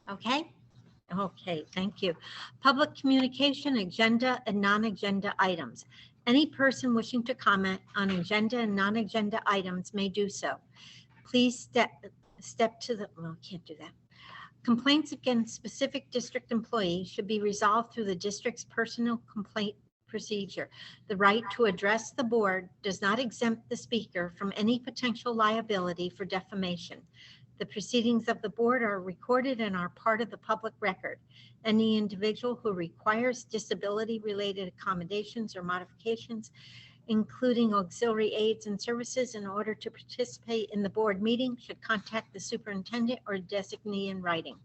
Okay? Okay, thank you. Public communication, agenda and non-agenda items. Any person wishing to comment on agenda and non-agenda items may do so. Please step to the, well, can't do that. Complaints against specific district employees should be resolved through the district's personal complaint procedure. The right to address the board does not exempt the speaker from any potential liability for defamation. The proceedings of the board are recorded and are part of the public record. Any individual who requires disability-related accommodations or modifications, including auxiliary aids and services, in order to participate in the board meeting should contact the superintendent or designee in writing.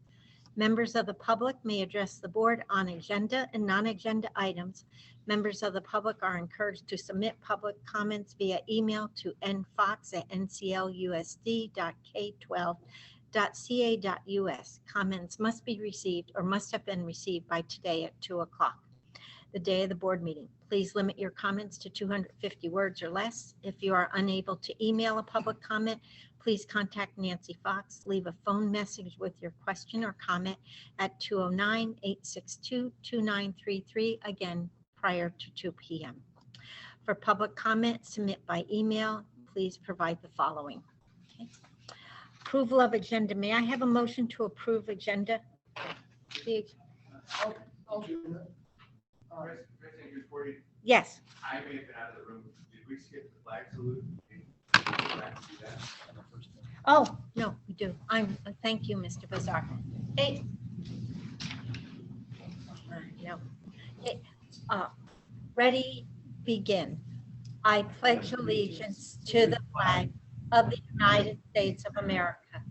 Members of the public may address the board on agenda and non-agenda items. Members of the public are encouraged to submit public comments via email to nfox@nclusd.k12.ca.us. Comments must be received or must have been received by today at 2 o'clock, the day of the board meeting. Please limit your comments to 250 words or less. If you are unable to email a public comment, please contact Nancy Fox. Leave a phone message with your question or comment at 209-862-2933, again, prior to 2 p.m. For public comment, submit by email. Please provide the following. Okay. Approval of agenda. May I have a motion to approve agenda? Yes. I may have been out of the room. Did we skip the flag salute? Oh, no, we do. Thank you, Mr. Bazar. Hey. No. Hey, ready, begin. I pledge allegiance to the flag of the United States of America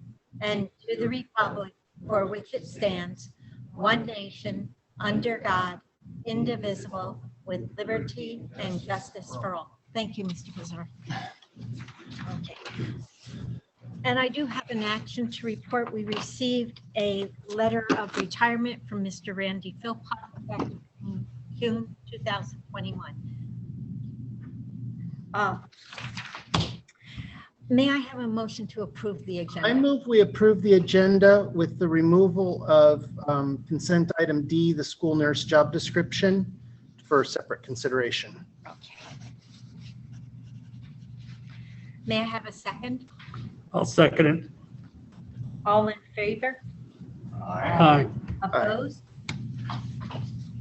and to the republic for which it stands, one nation, under God, indivisible, with liberty and justice for all. Thank you, Mr. Bazar. Okay. And I do have an action to report. We received a letter of retirement from Mr. Randy Philpott effective in June 2021. May I have a motion to approve the agenda? I move we approve the agenda with the removal of consent item D, the school nurse job description, for separate consideration. Okay. May I have a second? I'll second it. All in favor? Aye. Opposed?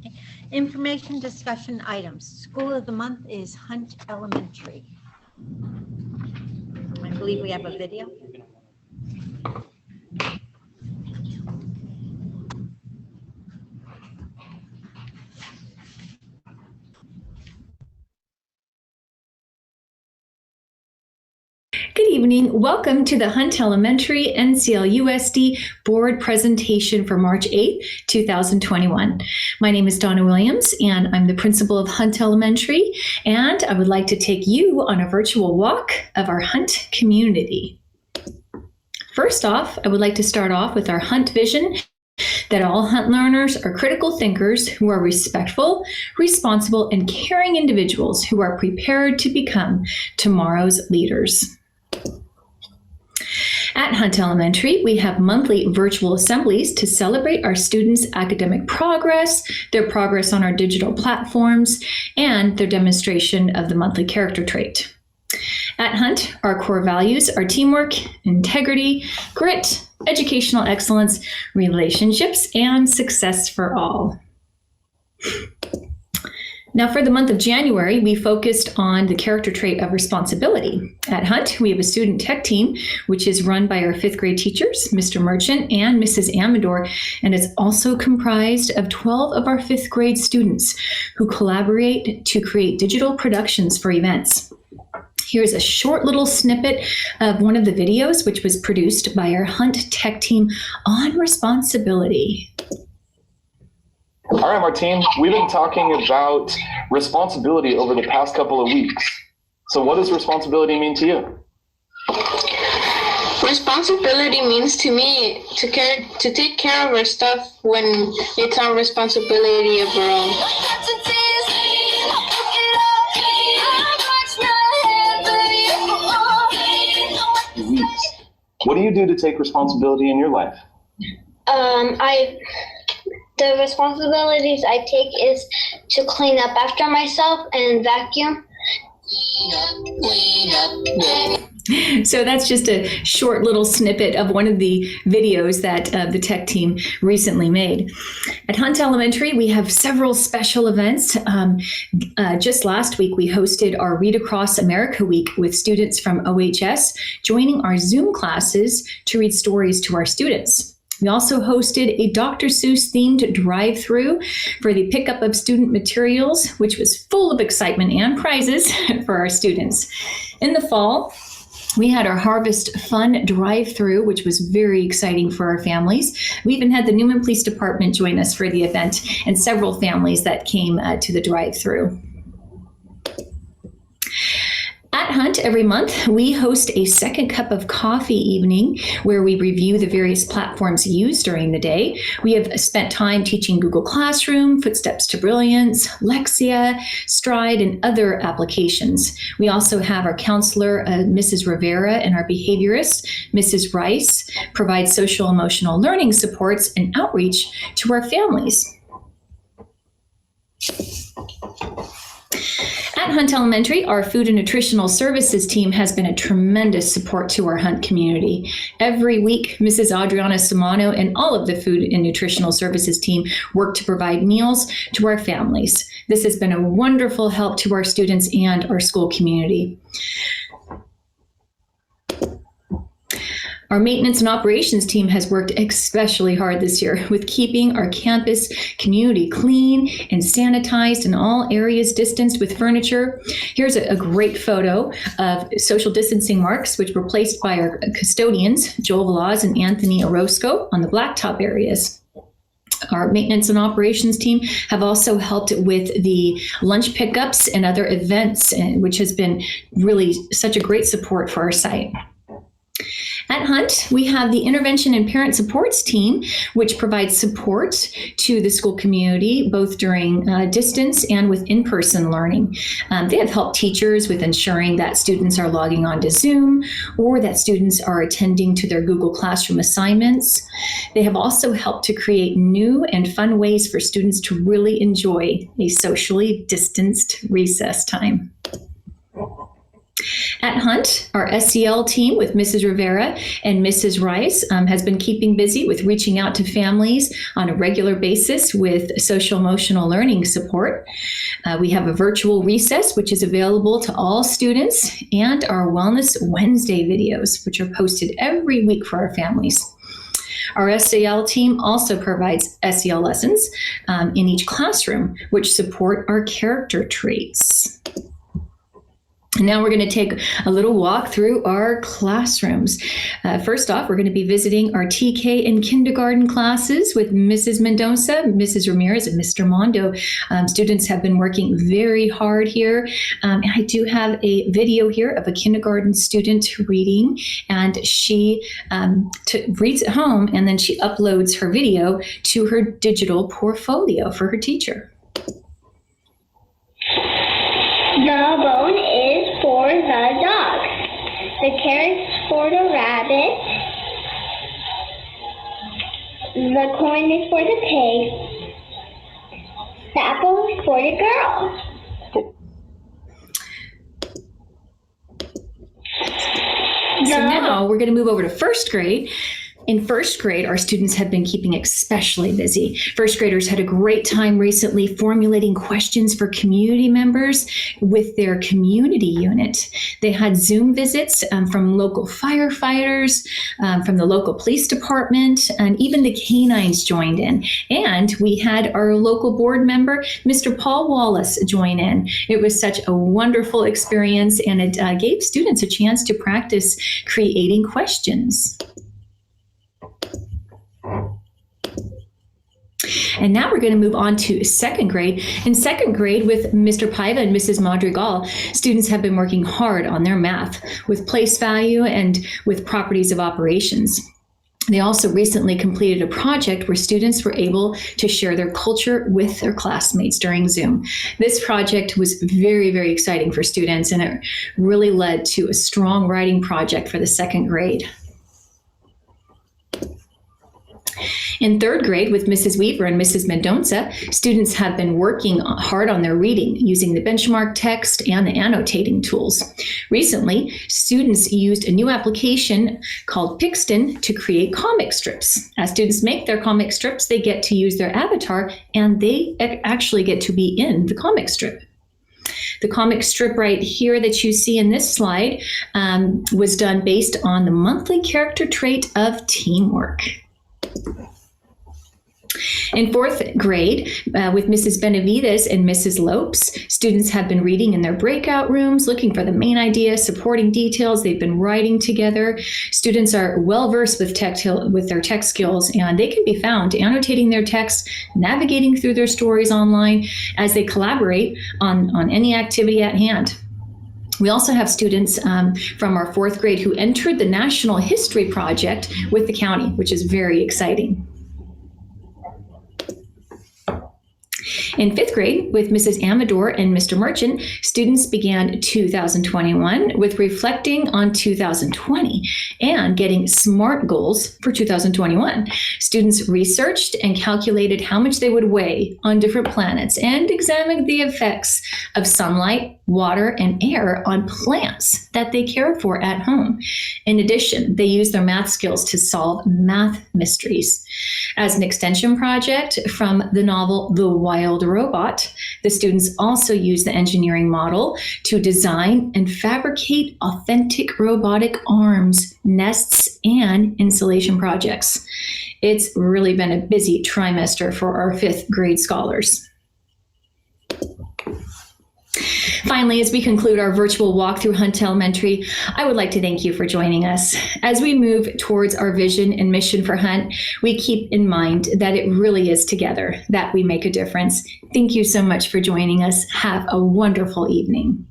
Okay. Information discussion items. School of the month is Hunt Elementary. I believe we have a video. Good evening. Welcome to the Hunt Elementary NCLUSD board presentation for March 8, 2021. My name is Donna Williams, and I'm the principal of Hunt Elementary, and I would like to take you on a virtual walk of our Hunt community. First off, I would like to start off with our Hunt vision, that all Hunt learners are critical thinkers who are respectful, responsible, and caring individuals who are prepared to become tomorrow's leaders. At Hunt Elementary, we have monthly virtual assemblies to celebrate our students' academic progress, their progress on our digital platforms, and their demonstration of the monthly character trait. At Hunt, our core values are teamwork, integrity, grit, educational excellence, relationships, and success for all. Now, for the month of January, we focused on the character trait of responsibility. At Hunt, we have a student tech team, which is run by our 5th grade teachers, Mr. Merchant and Mrs. Amador, and it's also comprised of 12 of our 5th grade students who collaborate to create digital productions for events. Here's a short little snippet of one of the videos, which was produced by our Hunt tech team on responsibility. All right, Martine, we've been talking about responsibility over the past couple of weeks. So what does responsibility mean to you? Responsibility means to me to take care of our stuff when it's our responsibility of our own. What do you do to take responsibility in your life? The responsibilities I take is to clean up after myself and vacuum. So that's just a short little snippet of one of the videos that the tech team recently made. At Hunt Elementary, we have several special events. Just last week, we hosted our Read Across America Week with students from OHS joining our Zoom classes to read stories to our students. We also hosted a Dr. Seuss themed drive-through for the pickup of student materials, which was full of excitement and prizes for our students. In the fall, we had our Harvest Fun drive-through, which was very exciting for our families. We even had the Newman Police Department join us for the event and several families that came to the drive-through. At Hunt, every month, we host a second cup of coffee evening where we review the various platforms used during the day. We have spent time teaching Google Classroom, Footsteps to Brilliance, Lexia, Stride, and other applications. We also have our counselor, Mrs. Rivera, and our behaviorist, Mrs. Rice, provide social emotional learning supports and outreach to our families. At Hunt Elementary, our food and nutritional services team has been a tremendous support to our Hunt community. Every week, Mrs. Adriana Simano and all of the food and nutritional services team work to provide meals to our families. This has been a wonderful help to our students and our school community. Our maintenance and operations team has worked especially hard this year with keeping our campus community clean and sanitized and all areas distanced with furniture. Here's a great photo of social distancing marks, which were placed by our custodians, Joel Velaz and Anthony Orozco, on the blacktop areas. Our maintenance and operations team have also helped with the lunch pickups and other events, which has been really such a great support for our site. At Hunt, we have the Intervention and Parent Supports team, which provides support to the school community, both during distance and with in-person learning. They have helped teachers with ensuring that students are logging on to Zoom or that students are attending to their Google Classroom assignments. They have also helped to create new and fun ways for students to really enjoy a socially distanced recess time. At Hunt, our SEL team with Mrs. Rivera and Mrs. Rice has been keeping busy with reaching out to families on a regular basis with social emotional learning support. We have a virtual recess, which is available to all students, and our Wellness Wednesday videos, which are posted every week for our families. Our SEL team also provides SEL lessons in each classroom, which support our character traits. And now we're going to take a little walk through our classrooms. First off, we're going to be visiting our TK and kindergarten classes with Mrs. Mendoza, Mrs. Ramirez, and Mr. Mondo. Students have been working very hard here. And I do have a video here of a kindergarten student reading, and she reads at home, and then she uploads her video to her digital portfolio for her teacher. The bone is for the dog. The carrot's for the rabbit. The corn is for the pig. The apple is for the girl. So now we're going to move over to first grade. In first grade, our students have been keeping especially busy. First graders had a great time recently formulating questions for community members with their community unit. They had Zoom visits from local firefighters, from the local police department, and even the canines joined in. And we had our local board member, Mr. Paul Wallace, join in. It was such a wonderful experience, and it gave students a chance to practice creating questions. And now we're going to move on to second grade. In second grade, with Mr. Paiva and Mrs. Madrigal, students have been working hard on their math with place value and with properties of operations. They also recently completed a project where students were able to share their culture with their classmates during Zoom. This project was very, very exciting for students, and it really led to a strong writing project for the second grade. In third grade, with Mrs. Weaver and Mrs. Mendonça, students have been working hard on their reading using the benchmark text and the annotating tools. Recently, students used a new application called Pixton to create comic strips. As students make their comic strips, they get to use their avatar and they actually get to be in the comic strip. The comic strip right here that you see in this slide was done based on the monthly character trait of teamwork. In fourth grade, with Mrs. Benavides and Mrs. Lopes, students have been reading in their breakout rooms, looking for the main idea, supporting details. They've been writing together. Students are well-versed with their tech skills, and they can be found annotating their text, navigating through their stories online as they collaborate on any activity at hand. We also have students from our fourth grade who entered the National History Project with the county, which is very exciting. In fifth grade, with Mrs. Amador and Mr. Merchant, students began 2021 with reflecting on 2020 and getting SMART goals for 2021. Students researched and calculated how much they would weigh on different planets and examined the effects of sunlight, water, and air on plants that they care for at home. In addition, they used their math skills to solve math mysteries. As an extension project from the novel The Wild Robot, the students also used the engineering model to design and fabricate authentic robotic arms, nests, and installation projects. It's really been a busy trimester for our fifth grade scholars. Finally, as we conclude our virtual walk through Hunt Elementary, I would like to thank you for joining us. As we move towards our vision and mission for Hunt, we keep in mind that it really is together that we make a difference. Thank you so much for joining us. Have a wonderful evening.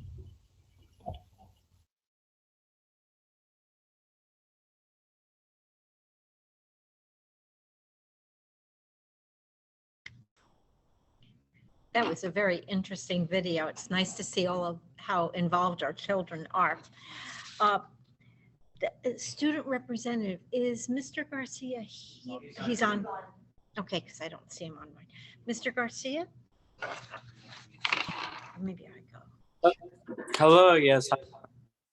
That was a very interesting video. It's nice to see all of how involved our children are. The student representative is Mr. Garcia. He's on. Okay, because I don't see him on mine. Mr. Garcia? Maybe I go. Hello, yes.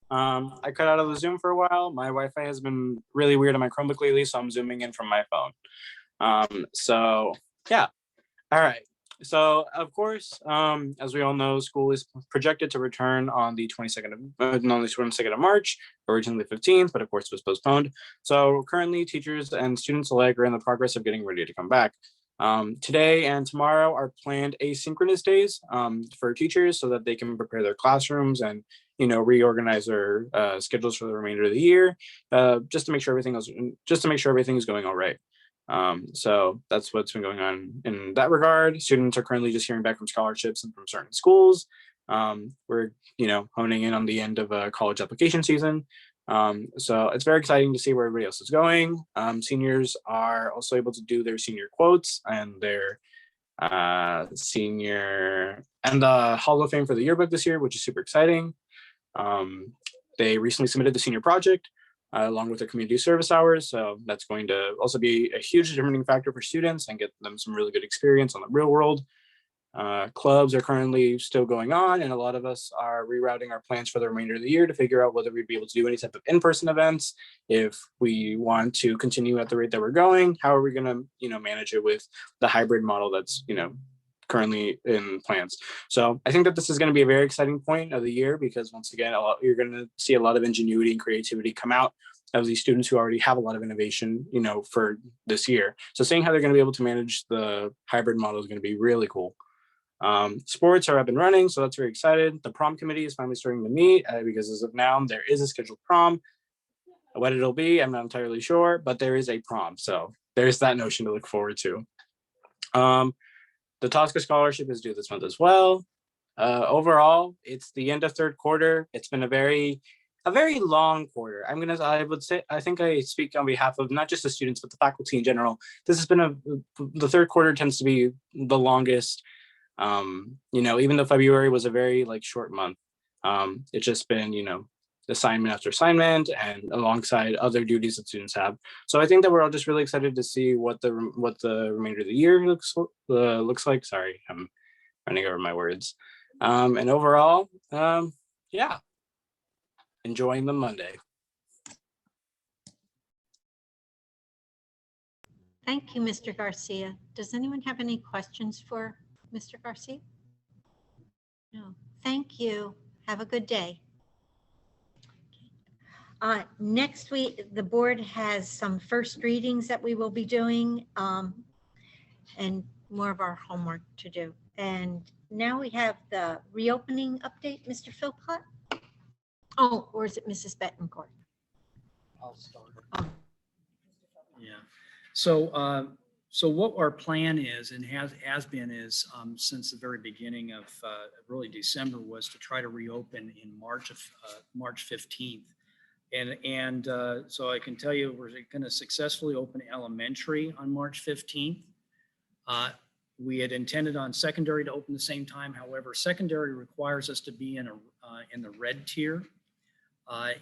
I cut out of the Zoom for a while. My Wi-Fi has been really weird on my Chromebook lately, so I'm zooming in from my phone. So yeah, all right. So of course, as we all know, school is projected to return on the 22nd of March, originally 15th, but of course it was postponed. So currently teachers and students alike are in the progress of getting ready to come back. Today and tomorrow are planned asynchronous days for teachers so that they can prepare their classrooms and reorganize their schedules for the remainder of the year, just to make sure everything is going all right. So that's what's been going on in that regard. Students are currently just hearing back from scholarships and from certain schools. We're honing in on the end of college application season. So it's very exciting to see where everybody else is going. Seniors are also able to do their senior quotes and their senior and the Hall of Fame for the yearbook this year, which is super exciting. They recently submitted the senior project along with their community service hours. So that's going to also be a huge determining factor for students and get them some really good experience on the real world. Clubs are currently still going on, and a lot of us are rerouting our plans for the remainder of the year to figure out whether we'd be able to do any type of in-person events. If we want to continue at the rate that we're going, how are we going to, manage it with the hybrid model that's, currently in plans. So I think that this is going to be a very exciting point of the year because once again, you're going to see a lot of ingenuity and creativity come out of these students who already have a lot of innovation, for this year. So seeing how they're going to be able to manage the hybrid model is going to be really cool. Sports are up and running, so that's very excited. The prom committee is finally starting to meet because as of now, there is a scheduled prom. What it'll be, I'm not entirely sure, but there is a prom. So there's that notion to look forward to. The Tosca Scholarship is due this month as well. Overall, it's the end of third quarter. It's been a very long quarter. I think I speak on behalf of not just the students, but the faculty in general. This has been the third quarter tends to be the longest. Even though February was a very short month, it's just been, assignment after assignment and alongside other duties that students have. So I think that we're all just really excited to see what the remainder of the year looks like. Sorry, I'm running over my words. And overall, yeah, enjoying the Monday. Thank you, Mr. Garcia. Does anyone have any questions for Mr. Garcia? No. Thank you. Have a good day. Next week, the board has some first readings that we will be doing and more of our homework to do. And now we have the reopening update, Mr. Philpott. Oh, or is it Mrs. Betancourt? I'll start. Oh. Yeah. So, so what our plan is and has been is since the very beginning of really December was to try to reopen in March 15th. And so I can tell you we're going to successfully open elementary on March 15th. We had intended on secondary to open the same time. However, secondary requires us to be in the red tier.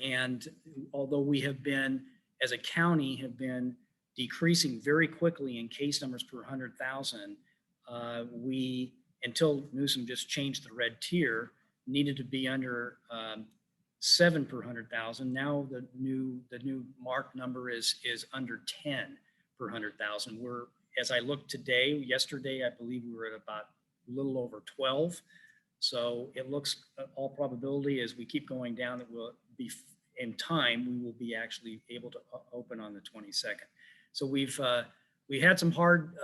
And although we have been, as a county, have been decreasing very quickly in case numbers per 100,000, we, until Newsom just changed the red tier, needed to be under 7 per 100,000. Now the new mark number is under 10 per 100,000. We're, as I look today, yesterday, I believe we were at about a little over 12. So it looks, all probability as we keep going down, that we'll be in time, we will be actually able to open on the 22nd. So we had some hard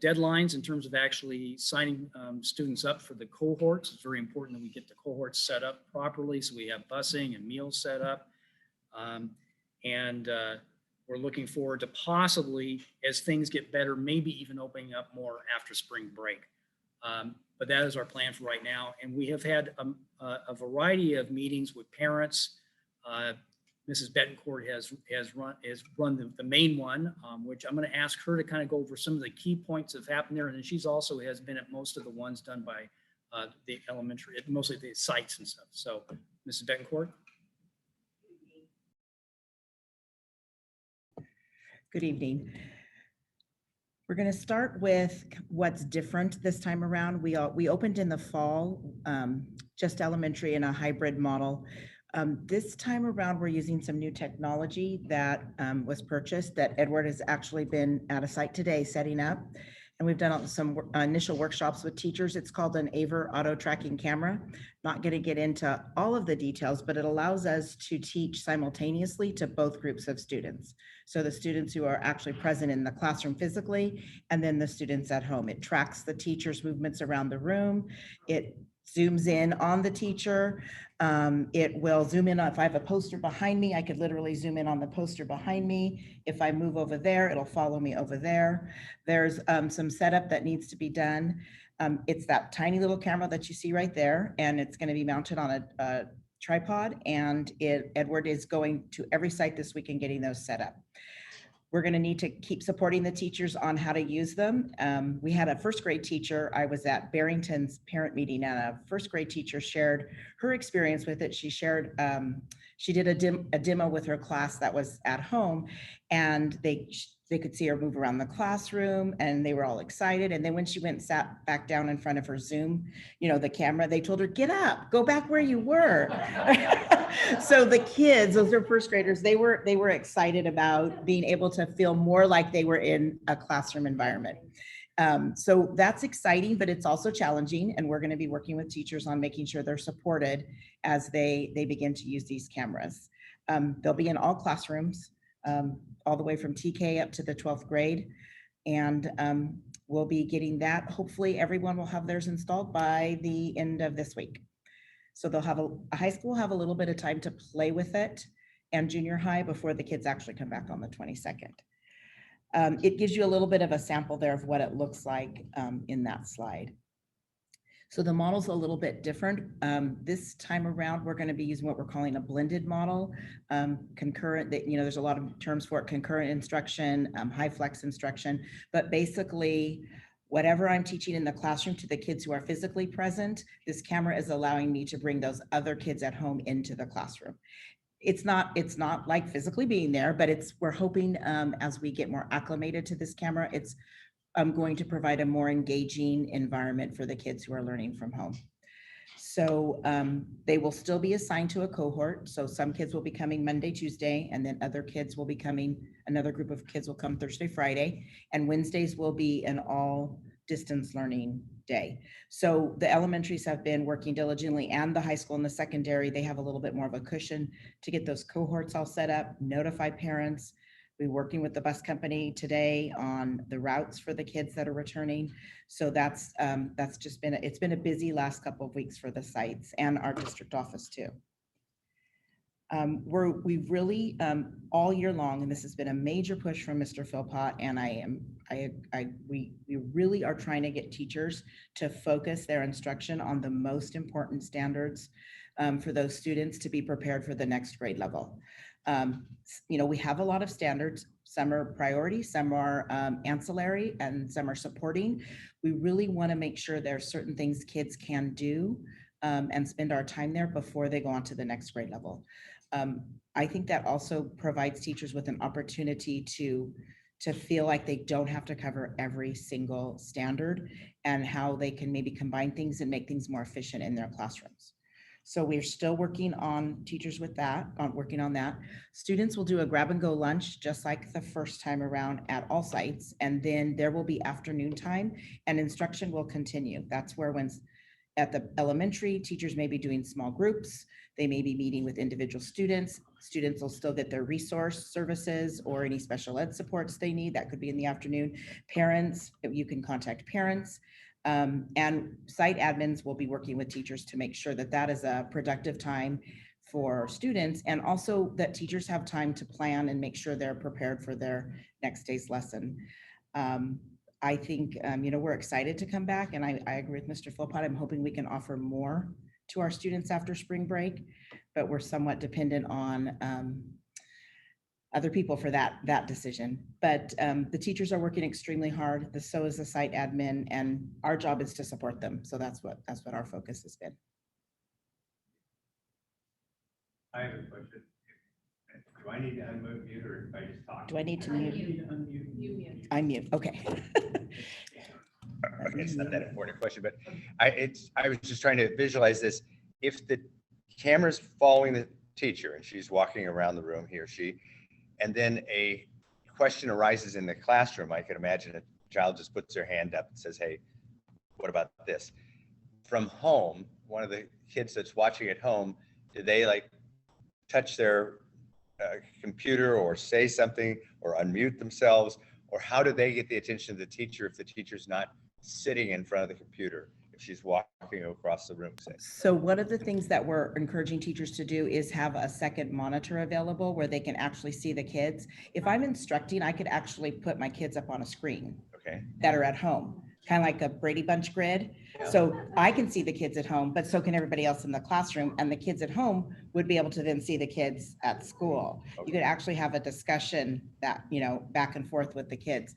deadlines in terms of actually signing students up for the cohorts. It's very important that we get the cohorts set up properly, so we have busing and meals set up. We're looking forward to possibly, as things get better, maybe even opening up more after spring break. But that is our plan for right now. And we have had a variety of meetings with parents. Mrs. Betancourt has run the main one, which I'm going to ask her to kind of go over some of the key points that have happened there. And then she's also has been at most of the ones done by the elementary, mostly the sites and stuff. So, Mrs. Betancourt. Good evening. We're going to start with what's different this time around. We opened in the fall, just elementary in a hybrid model. This time around, we're using some new technology that was purchased that Edward has actually been at a site today setting up. And we've done some initial workshops with teachers. It's called an AVER auto tracking camera. Not going to get into all of the details, but it allows us to teach simultaneously to both groups of students. So the students who are actually present in the classroom physically, and then the students at home. It tracks the teacher's movements around the room. It zooms in on the teacher. It will zoom in on, if I have a poster behind me, I could literally zoom in on the poster behind me. If I move over there, it'll follow me over there. There's some setup that needs to be done. It's that tiny little camera that you see right there, and it's going to be mounted on a tripod, and Edward is going to every site this week and getting those set up. We're going to need to keep supporting the teachers on how to use them. We had a first grade teacher. I was at Barrington's parent meeting, and a first grade teacher shared her experience with it. She shared, she did a demo with her class that was at home, and they could see her move around the classroom, and they were all excited. And then when she went and sat back down in front of her Zoom, the camera, they told her, get up, go back where you were. So the kids, those are first graders, they were excited about being able to feel more like they were in a classroom environment. So that's exciting, but it's also challenging. And we're going to be working with teachers on making sure they're supported as they begin to use these cameras. They'll be in all classrooms, all the way from TK up to the 12th grade. And we'll be getting that. Hopefully everyone will have theirs installed by the end of this week. So they'll have a high school will have a little bit of time to play with it, and junior high before the kids actually come back on the 22nd. It gives you a little bit of a sample there of what it looks like in that slide. So the model's a little bit different. This time around, we're going to be using what we're calling a blended model. Concurrent, there's a lot of terms for it, concurrent instruction, high flex instruction, but basically whatever I'm teaching in the classroom to the kids who are physically present, this camera is allowing me to bring those other kids at home into the classroom. It's not like physically being there, but we're hoping as we get more acclimated to this camera, it's going to provide a more engaging environment for the kids who are learning from home. So they will still be assigned to a cohort. So some kids will be coming Monday, Tuesday, and then other kids will be coming, another group of kids will come Thursday, Friday, and Wednesdays will be an all distance learning day. So the elementaries have been working diligently, and the high school and the secondary, they have a little bit more of a cushion to get those cohorts all set up, notify parents. We're working with the bus company today on the routes for the kids that are returning. So that's just been, it's been a busy last couple of weeks for the sites and our district office too. We've really all year long, and this has been a major push from Mr. Philpott, and we really are trying to get teachers to focus their instruction on the most important standards for those students to be prepared for the next grade level. We have a lot of standards. Some are priority, some are ancillary, and some are supporting. We really want to make sure there are certain things kids can do and spend our time there before they go on to the next grade level. I think that also provides teachers with an opportunity to feel like they don't have to cover every single standard, and how they can maybe combine things and make things more efficient in their classrooms. So we're still working on teachers with that, working on that. Students will do a grab and go lunch just like the first time around at all sites. And then there will be afternoon time and instruction will continue. That's where at the elementary, teachers may be doing small groups. They may be meeting with individual students. Students will still get their resource services or any special ed supports they need. That could be in the afternoon. Parents, you can contact parents. And site admins will be working with teachers to make sure that that is a productive time for students, and also that teachers have time to plan and make sure they're prepared for their next day's lesson. I think, we're excited to come back, and I agree with Mr. Philpott. I'm hoping we can offer more to our students after spring break, but we're somewhat dependent on other people for that decision. But the teachers are working extremely hard. So is the site admin, and our job is to support them. So that's what our focus has been. I have a question. Do I need to unmute you, or if I just talk? Do I need to mute? Unmute. I mute. Okay. Okay, it's not that important a question, but I was just trying to visualize this. If the camera's following the teacher and she's walking around the room, he or she, and then a question arises in the classroom, I could imagine a child just puts their hand up and says, hey, what about this? From home, one of the kids that's watching at home, do they like touch their computer or say something or unmute themselves? Or how do they get the attention of the teacher if the teacher's not sitting in front of the computer, if she's walking across the room, say? So one of the things that we're encouraging teachers to do is have a second monitor available where they can actually see the kids. If I'm instructing, I could actually put my kids up on a screen that are at home, kind of like a Brady Bunch grid. Yeah. So I can see the kids at home, but so can everybody else in the classroom, and the kids at home would be able to then see the kids at school. Okay. You could actually have a discussion that, back and forth with the kids.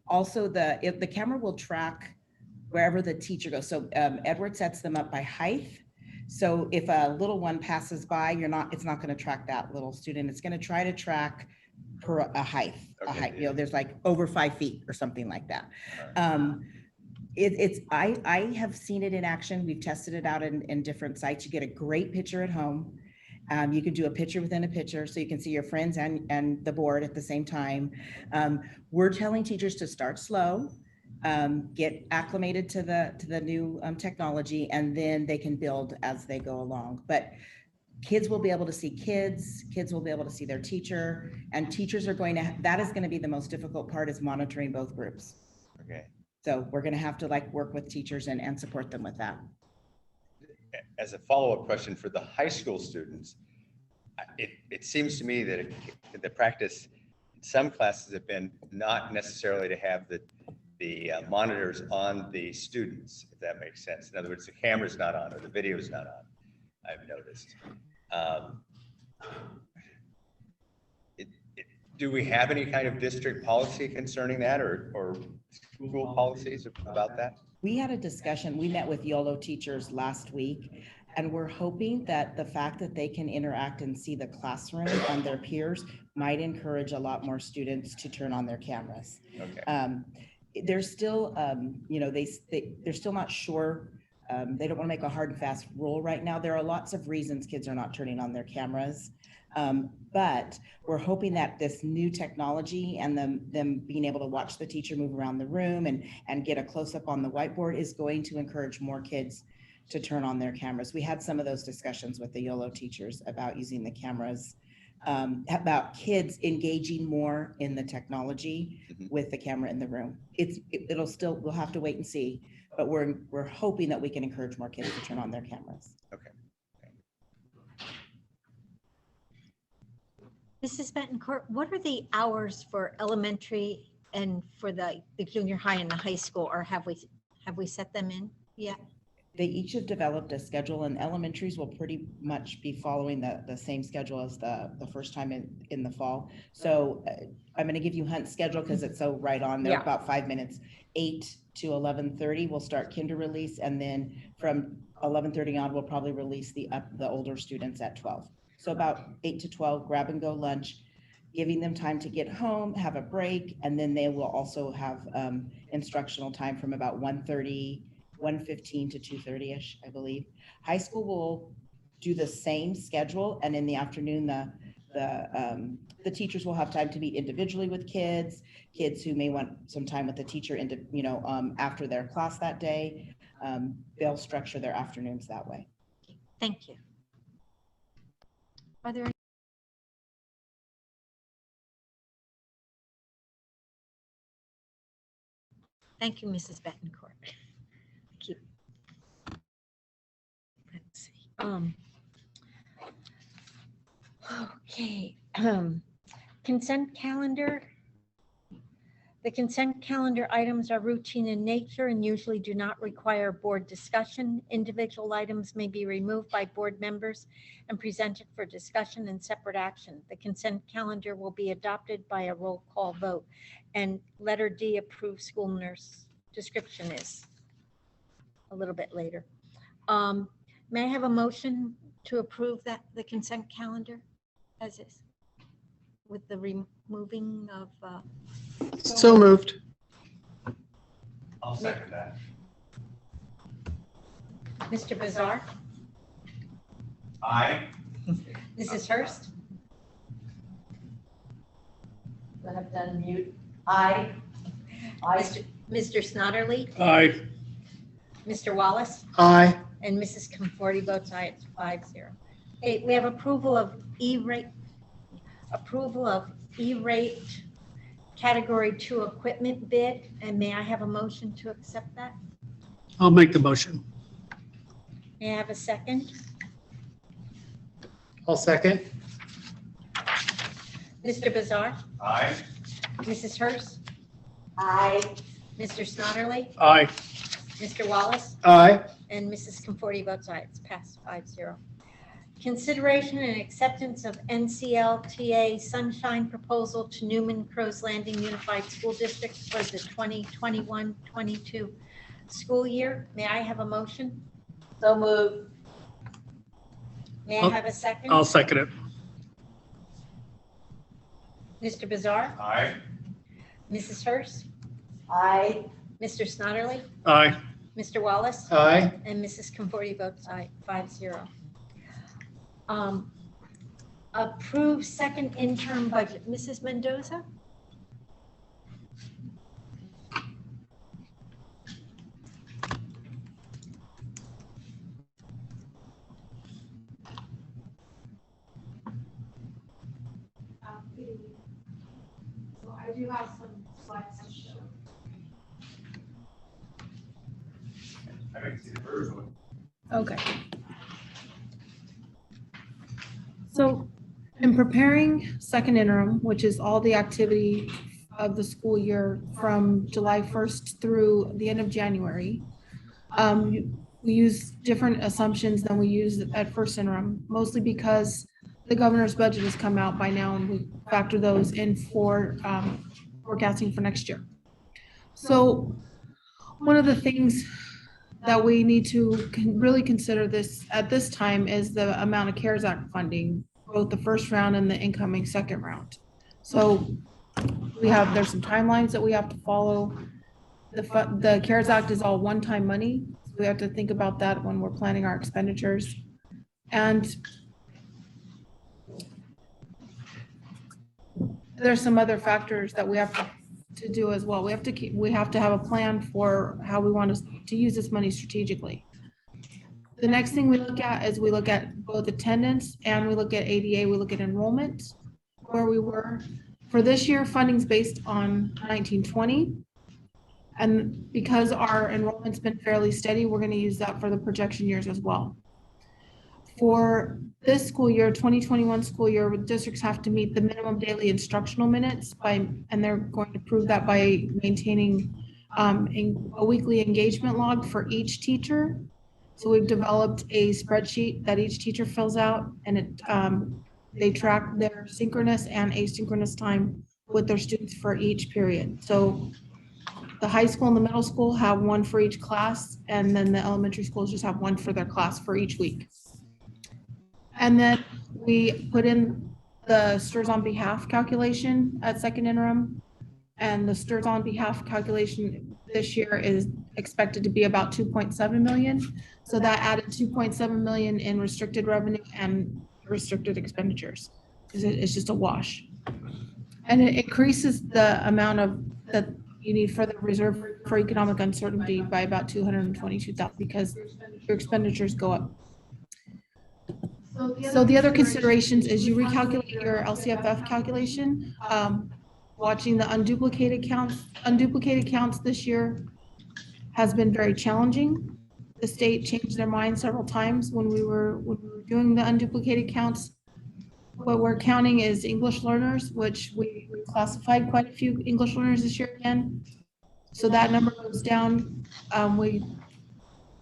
Also, if the camera will track wherever the teacher goes. So Edward sets them up by height. So if a little one passes by, it's not going to track that little student. It's going to try to track per a height. Okay. There's like over 5 feet or something like that. I have seen it in action. We've tested it out in different sites. You get a great picture at home. You can do a picture within a picture, so you can see your friends and the board at the same time. We're telling teachers to start slow, get acclimated to the new technology, and then they can build as they go along. But kids will be able to see kids will be able to see their teacher, and teachers are that is going to be the most difficult part, is monitoring both groups. Okay. So we're going to have to work with teachers and support them with that. As a follow-up question for the high school students, it seems to me that the practice in some classes have been not necessarily to have the monitors on the students, if that makes sense. In other words, the camera's not on or the video's not on, I've noticed. do we have any kind of district policy concerning that or school policies about that? We had a discussion, we met with YOLO teachers last week, and we're hoping that the fact that they can interact and see the classroom and their peers might encourage a lot more students to turn on their cameras. Okay. They're still, they're still not sure. They don't want to make a hard and fast rule right now. There are lots of reasons kids are not turning on their cameras. But we're hoping that this new technology and them being able to watch the teacher move around the room and get a close-up on the whiteboard is going to encourage more kids to turn on their cameras. We had some of those discussions with the YOLO teachers about using the cameras, about kids engaging more in the technology with the camera in the room. It'll still, we'll have to wait and see, but we're hoping that we can encourage more kids to turn on their cameras. Okay. Mrs. Betancourt, what are the hours for elementary and for the junior high and the high school, or have we set them in yet? They each have developed a schedule, and elementaries will pretty much be following the same schedule as the first time in the fall. So I'm going to give you Hunt's schedule because it's so right on there, about 5 minutes. 8 to 11:30 we'll start kinder release, and then from 11:30 on we'll probably release the older students at 12. So about 8 to 12, grab and go lunch, giving them time to get home, have a break, and then they will also have instructional time from about 1:30, 1:15 to 2:30ish, I believe. High school will do the same schedule, and in the afternoon, the teachers will have time to meet individually with kids who may want some time with the teacher after their class that day. They'll structure their afternoons that way. Thank you. Are there any? Thank you, Mrs. Betancourt. Let's see. Okay. Consent calendar. The consent calendar items are routine in nature and usually do not require board discussion. Individual items may be removed by board members and presented for discussion and separate action. The consent calendar will be adopted by a roll call vote. And letter D, approved school nurse description, is a little bit later. May I have a motion to approve the consent calendar as is, with the removing of? So moved. I'll second that. Mr. Bazar? Aye. Mrs. Hurst? I have to unmute. Aye. Aye. Mr. Snodderly? Aye. Mr. Wallace? Aye. And Mrs. Conforti votes aye. It's 5-0. Okay, we have approval of E-rate Category 2 equipment bid, and may I have a motion to accept that? I'll make the motion. May I have a second? I'll second. Mr. Bazar? Aye. Mrs. Hurst? Aye. Mr. Snodderly? Aye. Mr. Wallace? Aye. And Mrs. Conforti votes aye. It's passed 5-0. Consideration and acceptance of NCLTA Sunshine Proposal to Newman-Crows Landing Unified School District for the 2021-22 school year. May I have a motion? So moved. May I have a second? I'll second it. Mr. Bazar? Aye. Mrs. Hurst? Aye. Mr. Snodderly? Aye. Mr. Wallace? Aye. And Mrs. Conforti votes aye, 5-0. Approve second interim budget. Mrs. Mendoza? So I do have some slides to show. I can see the first one. Okay. So in preparing second interim, which is all the activity of the school year from July 1st through the end of January, we use different assumptions than we used at first interim, mostly because the governor's budget has come out by now, and we factor those in for forecasting for next year. So one of the things that we need to really consider this at this time is the amount of CARES Act funding, both the first round and the incoming second round. So there's some timelines that we have to follow. The CARES Act is all one-time money. We have to think about that when we're planning our expenditures. And there's some other factors that we have to do as well. We have to have a plan for how we want to use this money strategically. The next thing we look at is we look at both attendance and we look at ADA, we look at enrollment, where we were. For this year, funding's based on 1920. And because our enrollment's been fairly steady, we're going to use that for the projection years as well. For this school year, 2021 school year, districts have to meet the minimum daily instructional minutes and they're going to prove that by maintaining a weekly engagement log for each teacher. So we've developed a spreadsheet that each teacher fills out, and they track their synchronous and asynchronous time with their students for each period. So the high school and the middle school have one for each class, and then the elementary schools just have one for their class for each week. And then we put in the STIRS on behalf calculation at second interim, and the STIRS on behalf calculation this year is expected to be about 2.7 million. So that added 2.7 million in restricted revenue and restricted expenditures, because it's just a wash. And it increases the amount that you need for the reserve for economic uncertainty by about 222,000 because your expenditures go up. So the other considerations is you recalculate your LCFF calculation. Watching the unduplicated counts this year has been very challenging. The state changed their mind several times when we were doing the unduplicated counts. What we're counting is English learners, which we classified quite a few English learners this year again. So that number goes down.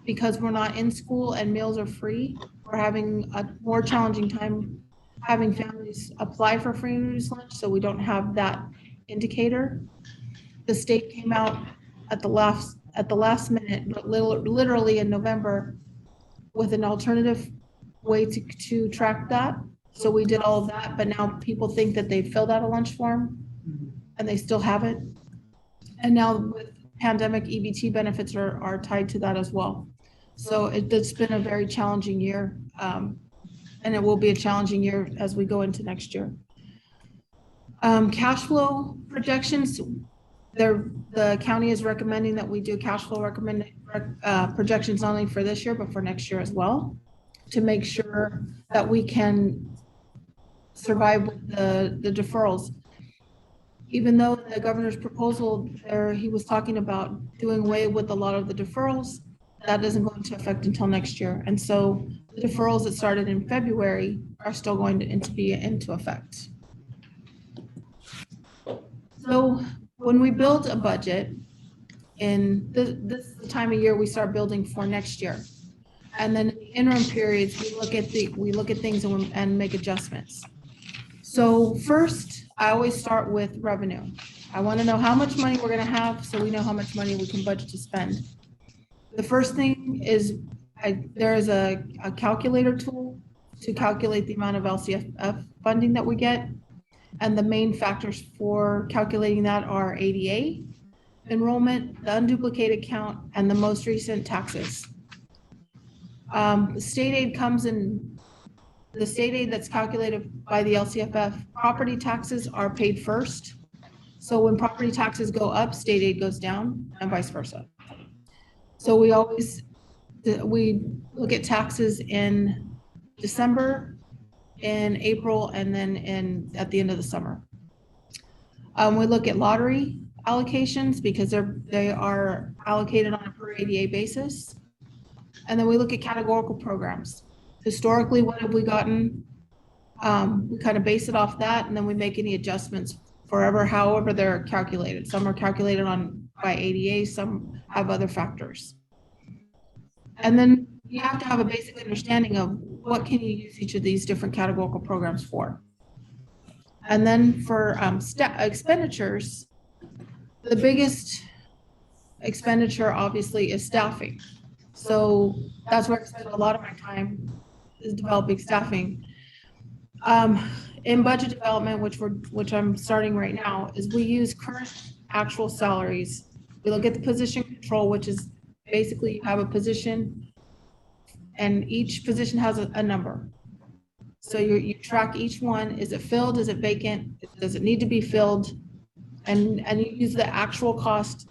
Because we're not in school and meals are free, we're having a more challenging time having families apply for free and reduced lunch, so we don't have that indicator. The state came out at the last minute, literally in November, with an alternative way to track that. So we did all of that, but now people think that they filled out a lunch form and they still haven't. And now with pandemic, EBT benefits are tied to that as well. So it's been a very challenging year, and it will be a challenging year as we go into next year. Cash flow projections, the county is recommending that we do cash flow projections not only for this year, but for next year as well, to make sure that we can survive with the deferrals. Even though the governor's proposal there, he was talking about doing away with a lot of the deferrals, that isn't going to affect until next year. And so the deferrals that started in February are still going to be into effect. So when we build a budget, in this time of year, we start building for next year. And then in the interim periods, we look at things and make adjustments. So first, I always start with revenue. I want to know how much money we're going to have so we know how much money we can budget to spend. The first thing is there is a calculator tool to calculate the amount of LCFF funding that we get. And the main factors for calculating that are ADA, enrollment, the unduplicated count, and the most recent taxes. The state aid comes in, the state aid that's calculated by the LCFF, property taxes are paid first. So when property taxes go up, state aid goes down and vice versa. So we look at taxes in December, in April, and then at the end of the summer. We look at lottery allocations because they are allocated on a per ADA basis. And then we look at categorical programs. Historically, what have we gotten? We kind of base it off that, and then we make any adjustments however they're calculated. Some are calculated by ADA, some have other factors. And then you have to have a basic understanding of what can you use each of these different categorical programs for. And then for expenditures, the biggest expenditure obviously is staffing. So that's where I spend a lot of my time is developing staffing. In budget development, which I'm starting right now, is we use current actual salaries. We look at the position control, which is basically you have a position and each position has a number. So you track each one. Is it filled? Is it vacant? Does it need to be filled? And you use the actual cost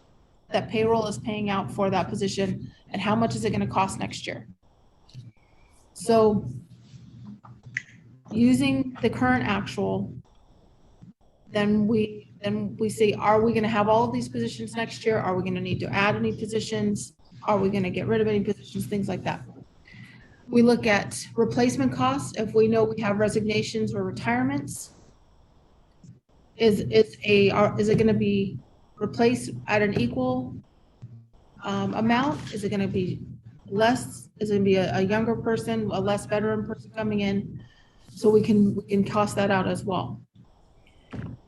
that payroll is paying out for that position and how much is it going to cost next year. So using the current actual, then we say, are we going to have all of these positions next year? Are we going to need to add any positions? Are we going to get rid of any positions? Things like that. We look at replacement costs. If we know we have resignations or retirements, is it going to be replaced at an equal amount? Is it going to be less? Is it going to be a younger person, a less veteran person coming in? So we can cost that out as well.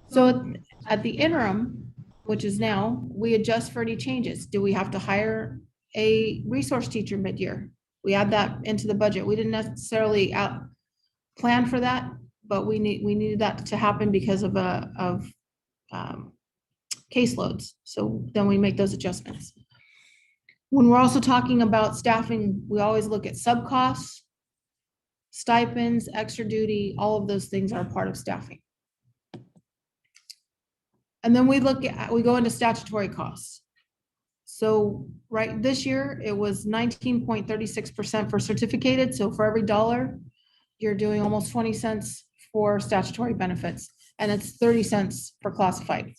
So at the interim, which is now, we adjust for any changes. Do we have to hire a resource teacher mid-year? We add that into the budget. We didn't necessarily plan for that, but we needed that to happen because of caseloads. So then we make those adjustments. When we're also talking about staffing, we always look at sub costs, stipends, extra duty, all of those things are part of staffing. And then we go into statutory costs. So right this year, it was 19.36% for certificated. So for every dollar, you're doing almost 20 cents for statutory benefits, and it's 30 cents for classified.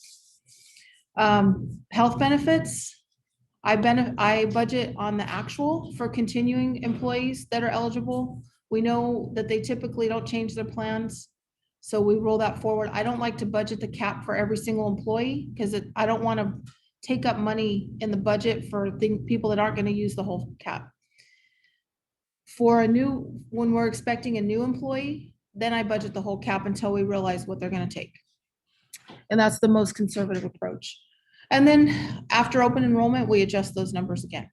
Health benefits, I budget on the actual for continuing employees that are eligible. We know that they typically don't change their plans, so we roll that forward. I don't like to budget the cap for every single employee because I don't want to take up money in the budget for people that aren't going to use the whole cap. When we're expecting a new employee, then I budget the whole cap until we realize what they're going to take. And that's the most conservative approach. And then after open enrollment, we adjust those numbers again.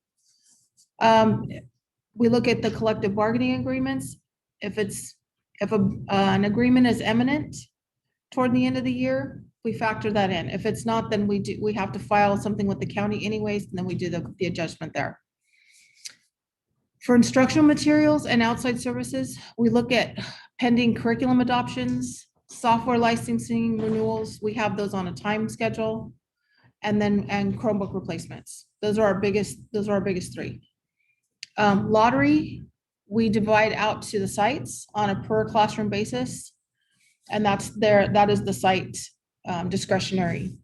We look at the collective bargaining agreements. If an agreement is imminent toward the end of the year, we factor that in. If it's not, then we have to file something with the county anyways, and then we do the adjustment there. For instructional materials and outside services, we look at pending curriculum adoptions, software licensing renewals. We have those on a time schedule, and Chromebook replacements. Those are our biggest three. Lottery, we divide out to the sites on a per classroom basis, and that is the site discretionary.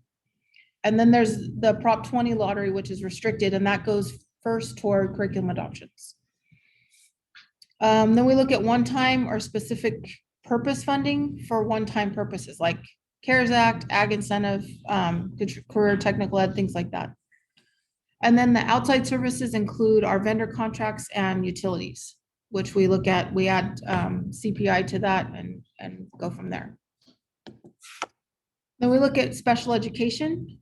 And then there's the Prop 20 lottery, which is restricted, and that goes first toward curriculum adoptions. Then we look at one-time or specific purpose funding for one-time purposes like CARES Act, ag incentive, career technical ed, things like that. And then the outside services include our vendor contracts and utilities, which we look at. We add CPI to that and go from there. Then we look at special education.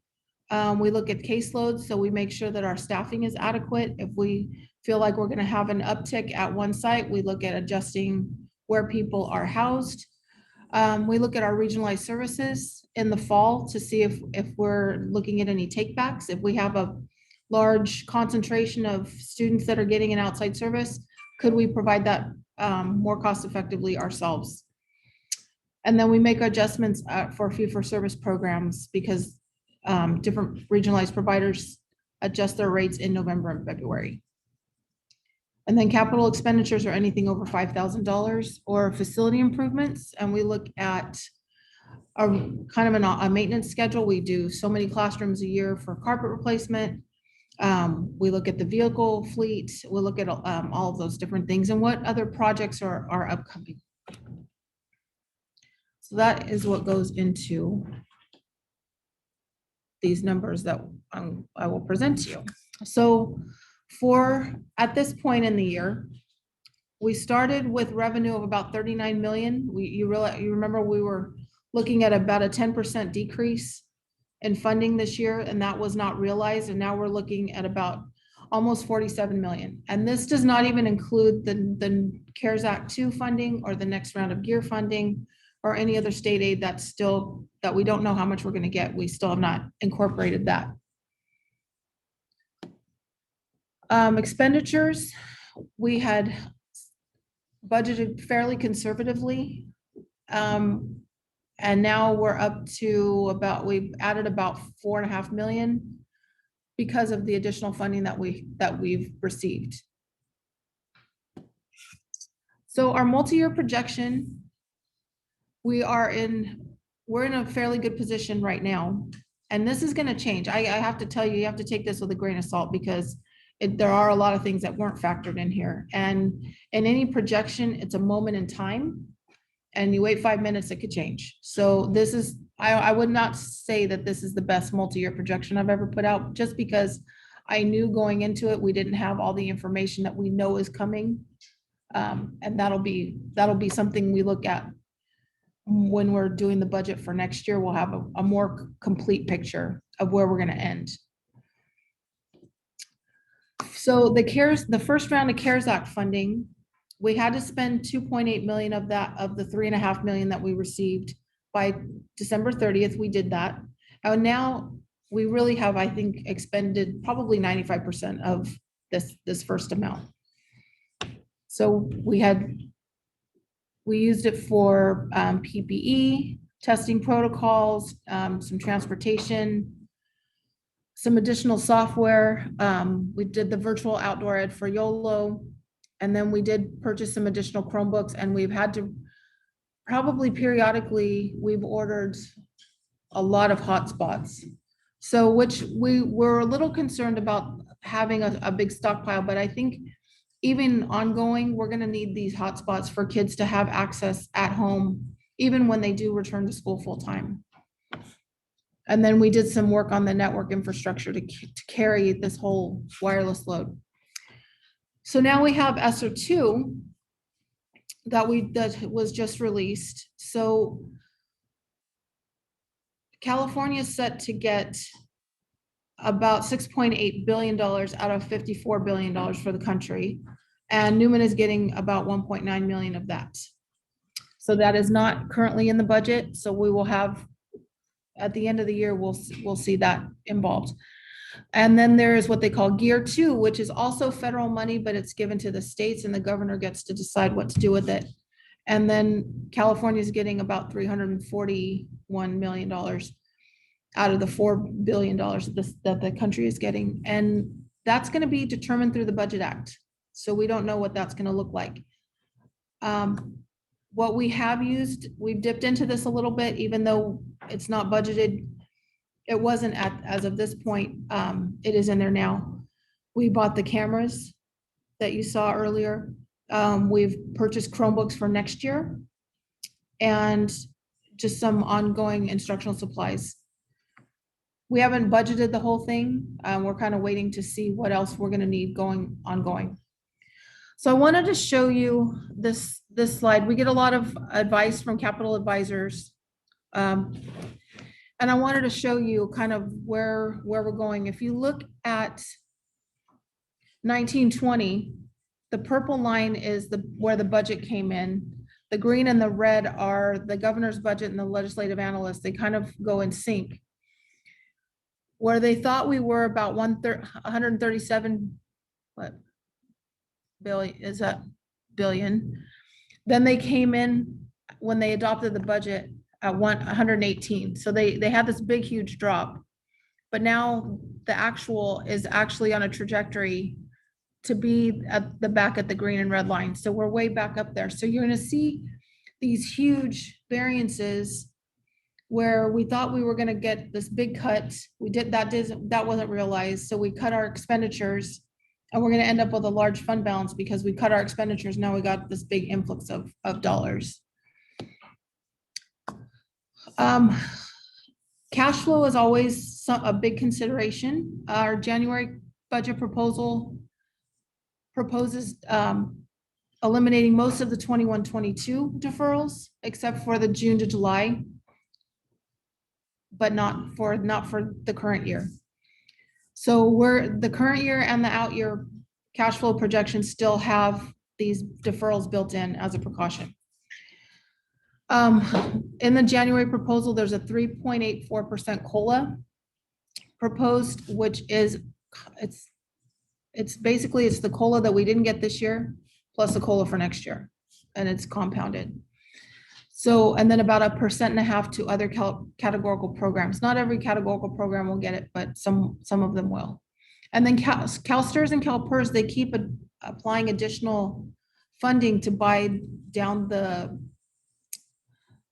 We look at caseloads, so we make sure that our staffing is adequate. If we feel like we're going to have an uptick at one site, we look at adjusting where people are housed. We look at our regionalized services in the fall to see if we're looking at any takebacks. If we have a large concentration of students that are getting an outside service, could we provide that more cost effectively ourselves? And then we make adjustments for fee-for-service programs because different regionalized providers adjust their rates in November and February. And then capital expenditures are anything over $5,000 or facility improvements. And we look at a maintenance schedule. We do so many classrooms a year for carpet replacement. We look at the vehicle fleet. We look at all of those different things and what other projects are upcoming. So that is what goes into these numbers that I will present to you. So At this point in the year, we started with revenue of about 39 million. You remember we were looking at about a 10% decrease in funding this year, and that was not realized. And now we're looking at about almost 47 million. And this does not even include the CARES Act 2 funding or the next round of GEAR funding or any other state aid that we don't know how much we're going to get. We still have not incorporated that. Expenditures, we had budgeted fairly conservatively. And now we're up to we've added about 4.5 million because of the additional funding that we've received. So our multi-year projection, we're in a fairly good position right now. And this is going to change. I have to tell you, you have to take this with a grain of salt because there are a lot of things that weren't factored in here. And in any projection, it's a moment in time. And you wait 5 minutes, it could change. So this is, I would not say that this is the best multi-year projection I've ever put out, just because I knew going into it, we didn't have all the information that we know is coming. And that'll be something we look at when we're doing the budget for next year. We'll have a more complete picture of where we're going to end. So the first round of CARES Act funding, we had to spend 2.8 million of the 3.5 million that we received by December 30th. We did that. And now we really have, I think, expended probably 95% of this first amount. So we used it for PPE, testing protocols, some transportation, some additional software. We did the virtual outdoor ed for YOLO. And then we did purchase some additional Chromebooks, and we've had to probably periodically, we've ordered a lot of hotspots. So which we were a little concerned about having a big stockpile, but I think even ongoing, we're going to need these hotspots for kids to have access at home, even when they do return to school full time. And then we did some work on the network infrastructure to carry this whole wireless load. So now we have ESSER 2 that was just released. So California is set to get about $6.8 billion out of $54 billion for the country. And Newman is getting about 1.9 million of that. So that is not currently in the budget. So we will have, at the end of the year, we'll see that involved. And then there is what they call GEAR 2, which is also federal money, but it's given to the states and the governor gets to decide what to do with it. And then California is getting about $341 million out of the $4 billion that the country is getting. And that's going to be determined through the Budget Act. So we don't know what that's going to look like. What we have used, we've dipped into this a little bit, even though it's not budgeted. It wasn't as of this point. It is in there now. We bought the cameras that you saw earlier. We've purchased Chromebooks for next year and just some ongoing instructional supplies. We haven't budgeted the whole thing. We're kind of waiting to see what else we're going to need ongoing. So I wanted to show you this slide. We get a lot of advice from capital advisors. And I wanted to show you kind of where we're going. If you look at 1920, the purple line is where the budget came in. The green and the red are the governor's budget and the legislative analysts. They kind of go in sync. Where they thought we were about 137 billion. Then they came in when they adopted the budget at 118. So they had this big, huge drop. But now the actual is actually on a trajectory to be at the back at the green and red line. So we're way back up there. So you're going to see these huge variances where we thought we were going to get this big cut. That wasn't realized. So we cut our expenditures and we're going to end up with a large fund balance because we cut our expenditures. Now we got this big influx of dollars. Cash flow is always a big consideration. Our January budget proposal proposes eliminating most of the 21-22 deferrals, except for the June to July, but not for the current year. So the current year and the out year cash flow projections still have these deferrals built in as a precaution. In the January proposal, there's a 3.84% COLA proposed, which is, it's basically the COLA that we didn't get this year, plus the COLA for next year, and it's compounded. So, and then about 1.5% to other categorical programs. Not every categorical program will get it, but some of them will. And then CalSTRS and CalPERS, they keep applying additional funding to buy down the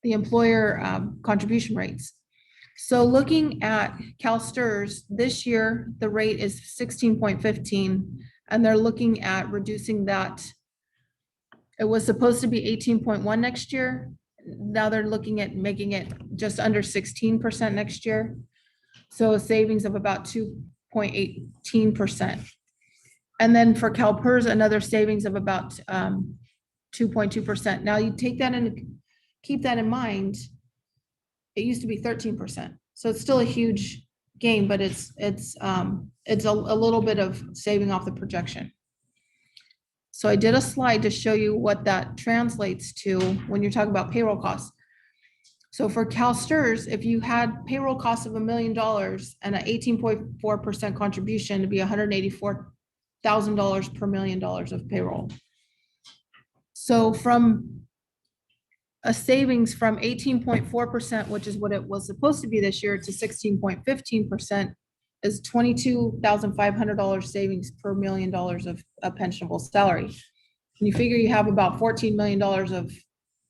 employer contribution rates. So looking at CalSTRS, this year, the rate is 16.15, and they're looking at reducing that. It was supposed to be 18.1 next year. Now they're looking at making it just under 16% next year. So a savings of about 2.18%. And then for CalPERS, another savings of about 2.2%. Now you take that and keep that in mind. It used to be 13%. So it's still a huge gain, but it's a little bit of saving off the projection. So I did a slide to show you what that translates to when you're talking about payroll costs. So for CalSTRS, if you had payroll costs of $1 million and an 18.4% contribution, to be $184,000 per $1 million of payroll. So from a savings from 18.4%, which is what it was supposed to be this year, to 16.15%, is $22,500 savings per $1 million of pensionable salary. And you figure you have about $14 million of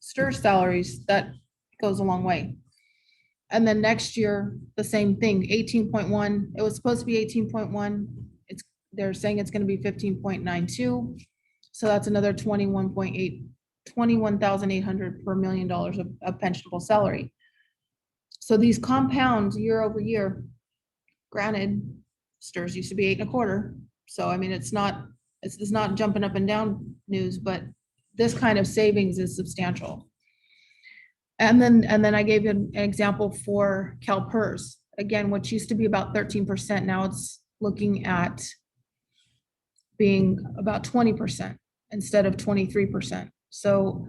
STRS salaries, that goes a long way. And then next year, the same thing, 18.1, it was supposed to be 18.1. They're saying it's going to be 15.92. So that's another 21,800 per $1 million of pensionable salary. So these compounds year over year. Granted, STRS used to be 8.25. So I mean, it's not jumping up and down news, but this kind of savings is substantial. And then I gave you an example for CalPERS. Again, which used to be about 13%, now it's looking at being about 20% instead of 23%. So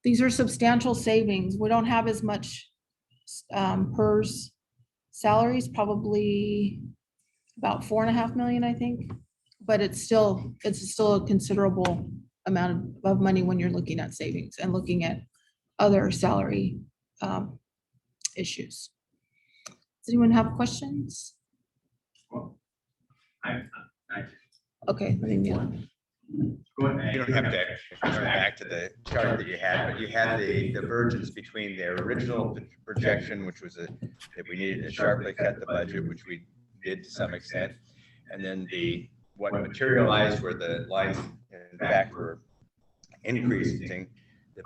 these are substantial savings. We don't have as much PERS salaries, probably about 4.5 million, I think, but it's still a considerable amount of money when you're looking at savings and looking at other salary issues. Does anyone have questions? Well, okay, let me mute. You don't have to go back to the chart that you had, but you had the divergence between their original projection, which was that we needed to sharply cut the budget, which we did to some extent, and then what materialized where the lines in fact were increasing the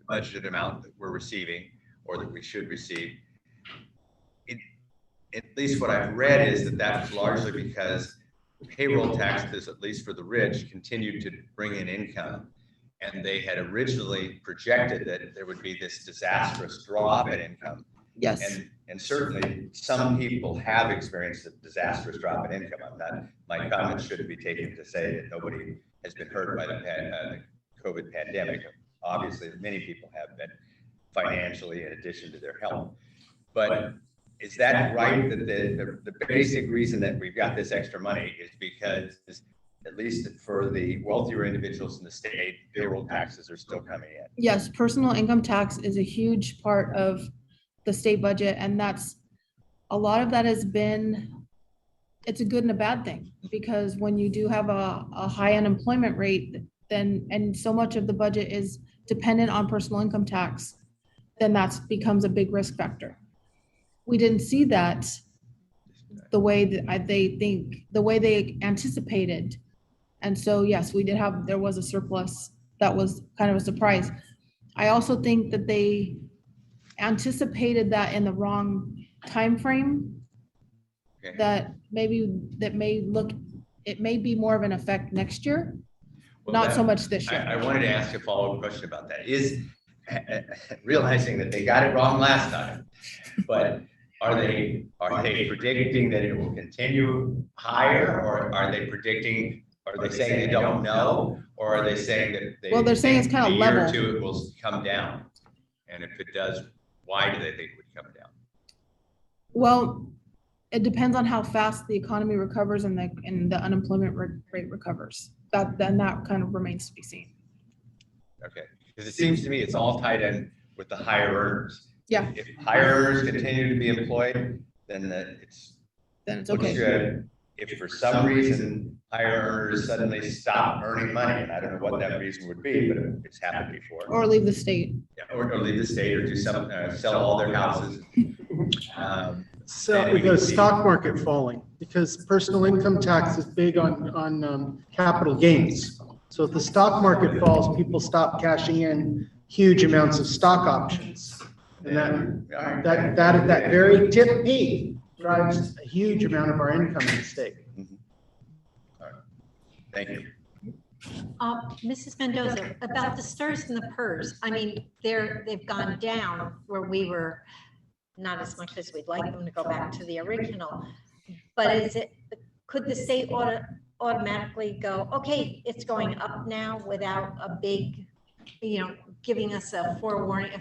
budgeted amount that we're receiving or that we should receive. At least what I've read is that was largely because payroll taxes, at least for the rich, continued to bring in income. And they had originally projected that there would be this disastrous drop in income. Yes. And certainly some people have experienced a disastrous drop in income. My comments shouldn't be taken to say that nobody has been hurt by the COVID pandemic. Obviously, many people have been financially in addition to their health. But is that right, that the basic reason that we've got this extra money is because, at least for the wealthier individuals in the state, payroll taxes are still coming in? Yes, personal income tax is a huge part of the state budget, and that's a lot of that has been, it's a good and a bad thing, because when you do have a high unemployment rate, then, and so much of the budget is dependent on personal income tax, then that becomes a big risk factor. We didn't see that the way that the way they anticipated. And so, yes, we did have, there was a surplus. That was kind of a surprise. I also think that they anticipated that in the wrong time frame. Okay. It may be more of an effect next year, Well, not so that- much this year. I wanted to ask a follow-up question about that. Is realizing that they got it wrong last time, but are they predicting that it will continue higher, or are they saying they don't know, or are they saying that they? Well, they're saying it's think kind of in a year or level. two it will come down, and if it does, why do they think it would come down? Well, it depends on how fast the economy recovers and the unemployment rate recovers. That kind of remains to be seen. Okay, because it seems to me it's all tied in with the higher earners. Yeah. If higher earners continue to be employed, then it's Then it's looks okay. good. If for some reason higher earners suddenly stop earning money, and I don't know what that reason would be, but it's happened before. Or leave the state. Yeah, or leave the state, or do some, sell all their houses. So the stock market falling, because personal income tax is big on capital gains. So if the stock market falls, people stop cashing in huge amounts of stock options. And that at that very tip peak drives a huge amount of our income in the state. All right. Thank you. Mrs. Mendoza, about the STRS and the PERS, I mean, they've gone down where we were, not as much as we'd like them to go back to the original. But could the state automatically go, okay, it's going up now without a big, giving us a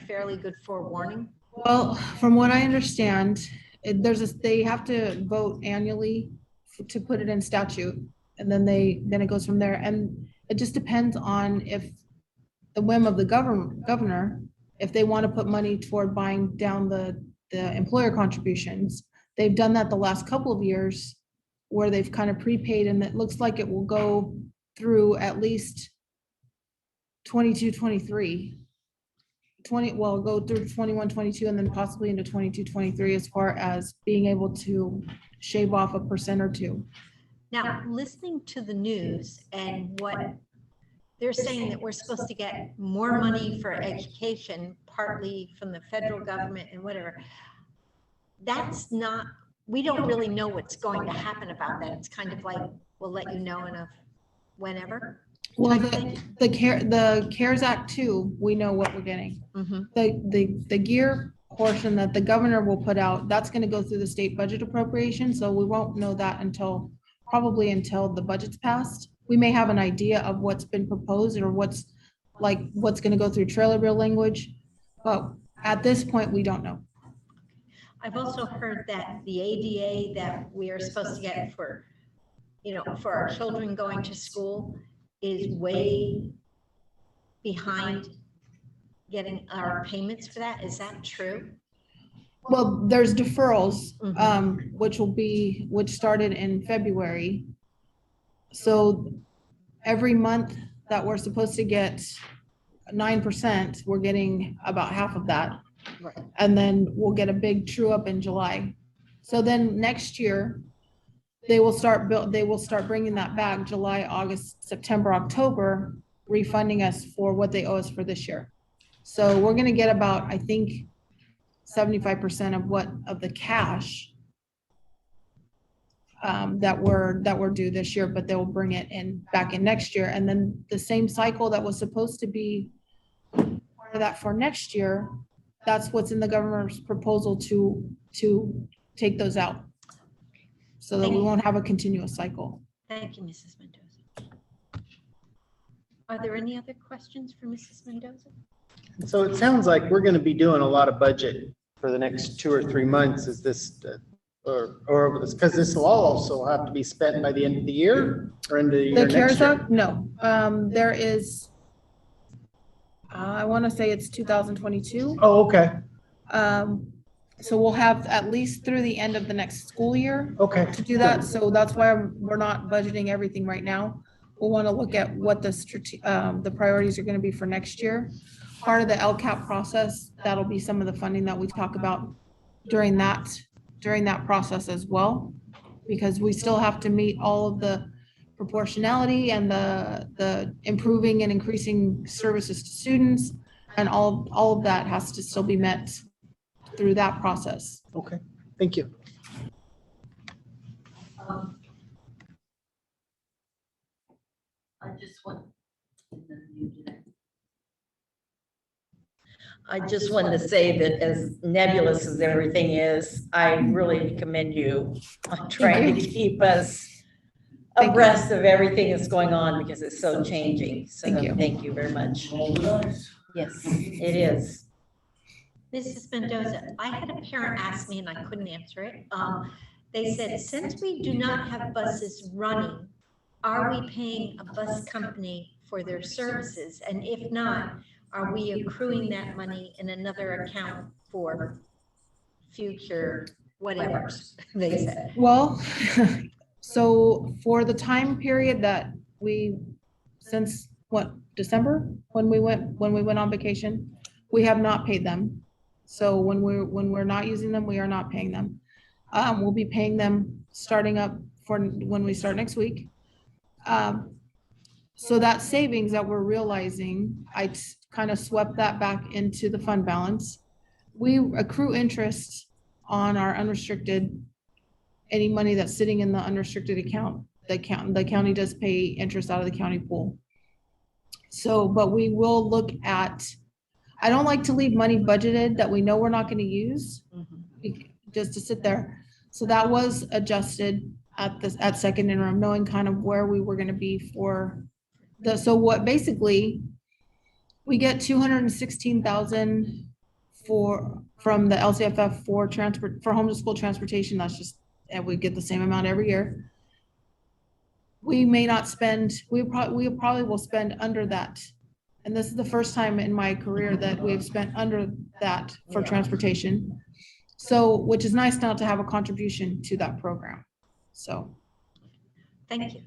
fairly good forewarning? Well, from what I understand, they have to vote annually to put it in statute, and then it goes from there. And it just depends on if the whim of the governor, if they want to put money toward buying down the employer contributions. They've done that the last couple of years where they've kind of prepaid, and it looks like it will go through at least 22, 23. Go through 21, 22, and then possibly into 22, 23 as far as being able to shave off 1% or 2%. Now, listening to the news and what they're saying, that we're supposed to get more money for education, partly from the federal government and whatever. That's not, we don't really know what's going to happen about that. It's kind of like, we'll let you know in whenever. Well, the CARES Act too, we know what we're getting. Mm-hmm. The gear portion that the governor will put out, that's going to go through the state budget appropriation. So we won't know that probably until the budget's passed. We may have an idea of what's been proposed or what's going to go through trailer bill language, but at this point, we don't know. I've also heard that the ADA that we are supposed to get for our children going to school is way behind getting our payments for that. Is that true? Well, there's deferrals, which started in February. So every month that we're supposed to get 9%, we're getting about half of that. Right. And then we'll get a big true up in July. So then next year, they will start bringing that back July, August, September, October, refunding us for what they owe us for this year. So we're going to get about, I think, 75% of the cash that we're due this year, but they will bring it back in next year. And then the same cycle that was supposed to be part of that for next year, that's what's in the governor's proposal to take those out, so that we won't have a continuous cycle. Thank you, Mrs. Mendoza. Are there any other questions for Mrs. Mendoza? So it sounds like we're going to be doing a lot of budget for the next 2 or 3 months. Is this, or because this will also have to be spent by the end of the year or into the year The CARES next year? Act? No, there is, I want to say it's 2022. Oh, okay. So we'll have at least through the end of the next school year to do that. So that's why we're not budgeting everything right now. We'll want to look at what the priorities are going to be for next year. Part of the LCAP process, that'll be some of the funding that we talk about during that process as well, because we still have to meet all of the proportionality and the improving and increasing services to students, and all of that has to still be met through that process. Okay, thank you. I just want I just wanted to say that as nebulous as everything is, I really commend you on trying to keep us abreast of everything that's going on because it's so changing. So thank you very much. Yes, it is. Mrs. Mendoza, I had a parent ask me and I couldn't answer it. They said, since we do not have buses running, are we paying a bus company for their services? And if not, are we accruing that money in another account for future whatevers, they said? Well, so for the time period that since what, December, when we went on vacation, we have not paid them. So when we're not using them, we are not paying them. We'll be paying them starting up for when we start next week. So that savings that we're realizing, I kind of swept that back into the fund balance. We accrue interest on our unrestricted, any money that's sitting in the unrestricted account. The county does pay interest out of the county pool. So, but we will look at, I don't like to leave money budgeted that we know we're not going to use just to sit there. So that was adjusted at second interim, knowing kind of where we were going to be for so what basically we get 216,000 from the LCFF for home to school transportation. That's just, and we get the same amount every year. We may not spend, we probably will spend under that. And this is the first time in my career that we've spent under that for transportation. So, which is nice now to have a contribution to that program. So. Thank you.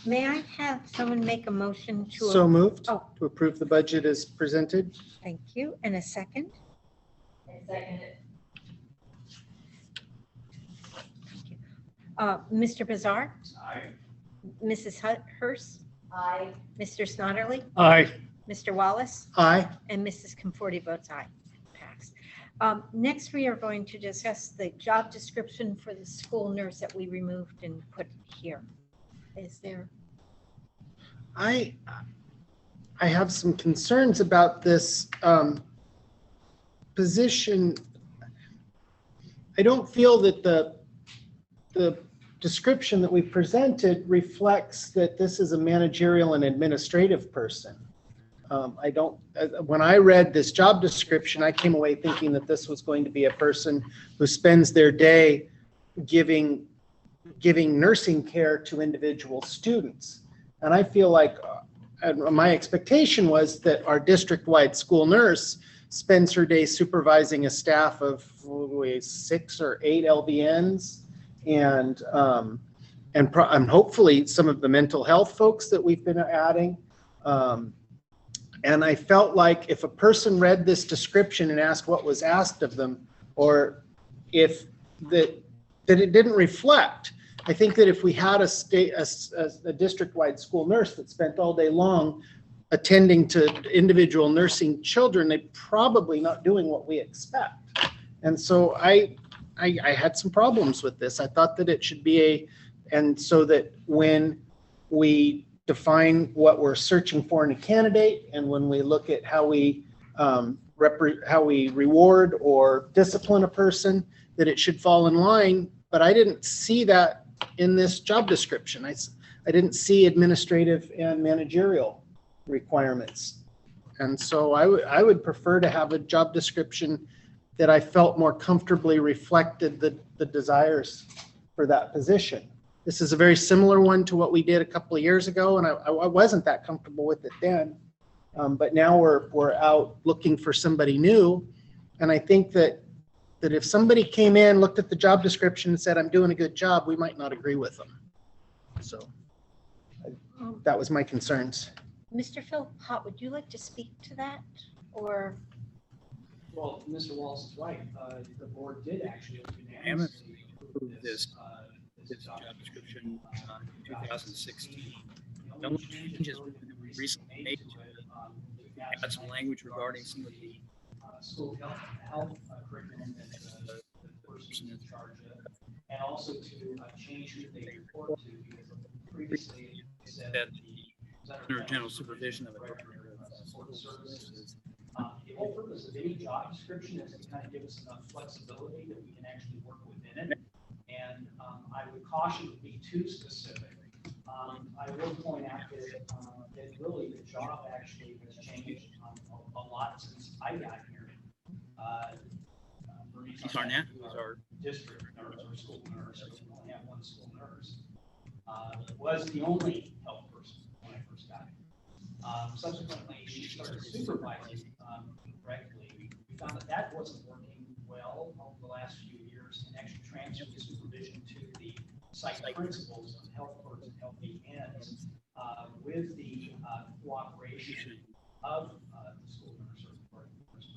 May I have someone make a motion to? So moved Oh, to approve the budget as presented. thank you. And a second? I second it. Mr. Bizarre? Aye. Mrs. Hurst? Aye. Mr. Snodderly? Aye. Mr. Wallace? Aye. And Mrs. Conforti votes aye. Passed. Next, we are going to discuss the job description for the school nurse that we removed and put here. Is there? I have some concerns about this position. I don't feel that the description that we presented reflects that this is a managerial and administrative person. When I read this job description, I came away thinking that this was going to be a person who spends their day giving nursing care to individual students. And I feel like my expectation was that our district-wide school nurse spends her day supervising a staff of 6 or 8 LVNs and hopefully some of the mental health folks that we've been adding. And I felt like if a person read this description and asked what was asked of them, or if that it didn't reflect. I think that if we had a district-wide school nurse that spent all day long attending to individual nursing children, they're probably not doing what we expect. And so I had some problems with this. I thought that it should be and so that when we define what we're searching for in a candidate, and when we look at how we reward or discipline a person, that it should fall in line. But I didn't see that in this job description. I didn't see administrative and managerial requirements. And so I would prefer to have a job description that I felt more comfortably reflected the desires for that position. This is a very similar one to what we did a couple of years ago, and I wasn't that comfortable with it then. But now we're out looking for somebody new. And I think that if somebody came in, looked at the job description and said, I'm doing a good job, we might not agree with them. So that was my concerns. Mr. Phil Hott, would you like to speak to that, or? Well, Mr. Wallace is right. The board did actually unanimously approve this job description in 2016. The only changes that we recently made to it, add some language regarding some of the school health curriculum that the person in charge of, and also to change who they report to, because previously said that the under general supervision of a director of support services. The whole purpose of any job description is to kind of give us enough flexibility that we can actually work within it. And I would caution to be too specific. I will point out that really the job actually has changed a lot since I got here. Bernice Arnett, who's our district nurse or school nurse, we only have one school nurse, was the only health person when I first got here. Subsequently, she started supervising correctly. We found that that wasn't working well over the last few years, and actually transferred the supervision to the site principals of health first and health ends with the cooperation of the school nurse or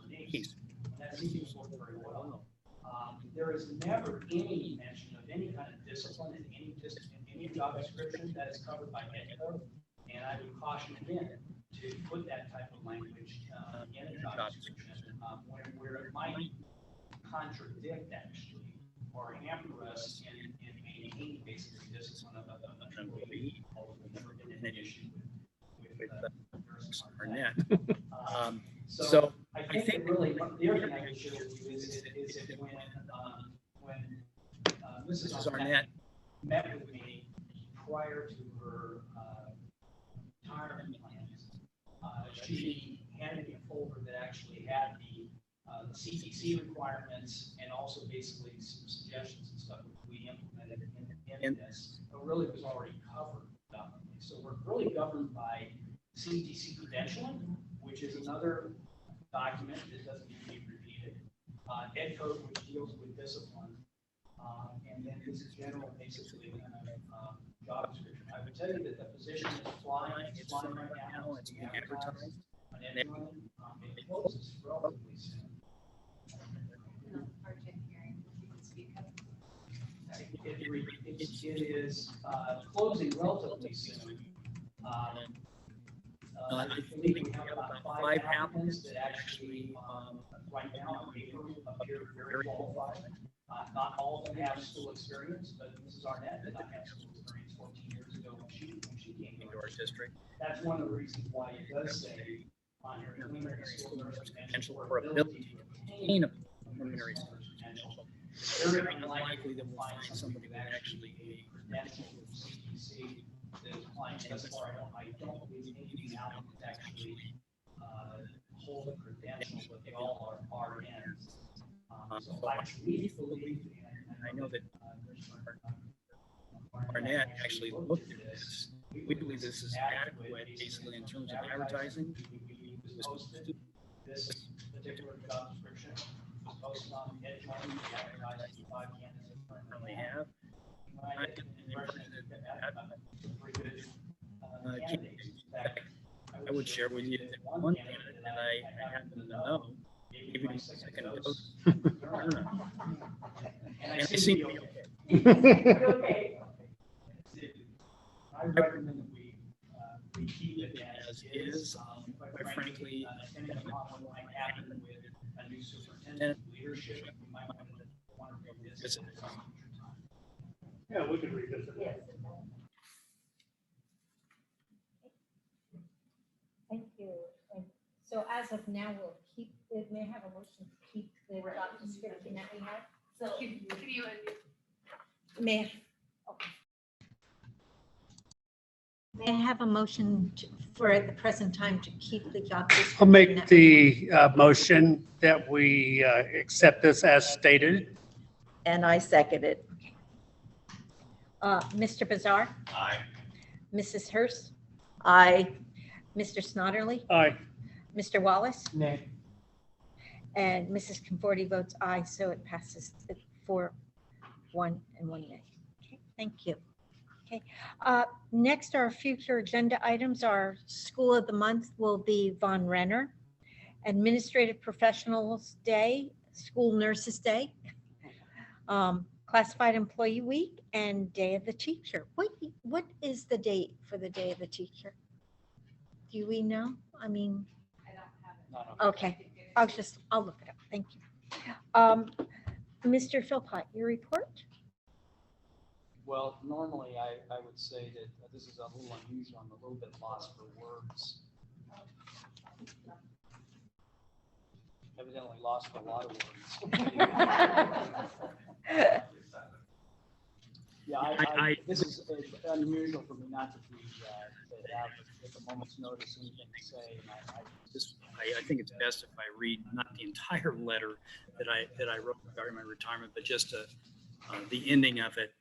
Bernice. And that seems to work very well. There is never any mention of any kind of discipline in any job description that is covered by EDCO. And I would caution again to put that type of language in a job description where it might contradict actually or hamper us in maintaining basically discipline of an employee. Never been an issue with Nurse Arnett. So I think really the other thing I can share with you is that when Mrs. Arnett met with me prior to her retirement plans, she handed me a folder that actually had the CTC requirements and also basically some suggestions and stuff which we implemented in this, but really was already covered. So we're really governed by CTC credentialing, which is another document that doesn't need to be repeated. Ed code, which deals with discipline, and then this is general, basically, kind of job description. I would tell you that the position is flying. It's flying right now. It's being advertised on Interim. It closes relatively soon. It is closing relatively soon. I believe we have about 5 applicants that actually right now on paper appear very qualified. Not all of them have school experience, but Mrs. Arnett did not have school experience 14 years ago when she came to our district. That's one of the reasons why it does say on her preliminary school nurse potential or ability to obtain a preliminary school nurse potential. Very unlikely that we'll find somebody that actually a credential with CTC that is applying thus far. I don't believe anything out that actually hold a credential, but they all are RNs. So I truly believe, and I know that Arnett actually looked at this. We believe this is adequate, basically, in terms of advertising. We posted this particular job description. It was posted on Interim. We advertised 5 candidates we currently have. I get the impression that that's a pretty good candidate. In fact, I would share with you that one candidate that I happen to know gave me my second dose. And I seem to be okay. I recommend that we keep it as is. Quite frankly, depending upon what might happen with a new superintendent leadership, we might want to revisit it at some future time. Yeah, we can revisit it. Yes. Thank you. And so as of now, we'll keep, it may have a motion to keep the job description that we have. So may I have a motion for the present time to keep the job description? I'll make the motion that we accept this as stated. And I second it. Mr. Bazar? Aye. Mrs. Hurst? Aye. Mr. Snodderly? Aye. Mr. Wallace? Nay. And Mrs. Conforti votes aye, so it passes 4-1 and 1 nay. Okay, thank you. Okay, next, our future agenda items. Our School of the Month will be Von Renner, Administrative Professionals Day, School Nurses Day, Classified Employee Week, and Day of the Teacher. What is the date for the Day of the Teacher? Do we know? I mean, okay, I'll look it up. Thank you. Mr. Philpott, your report? Well, normally I would say that this is a little unusual. I'm a little bit lost for words. Evidently lost for a lot of words. Yeah, this is unusual for me not to be, to have at the moment's notice anything to say. And I think it's best if I read not the entire letter that I wrote regarding my retirement, but just the ending of it.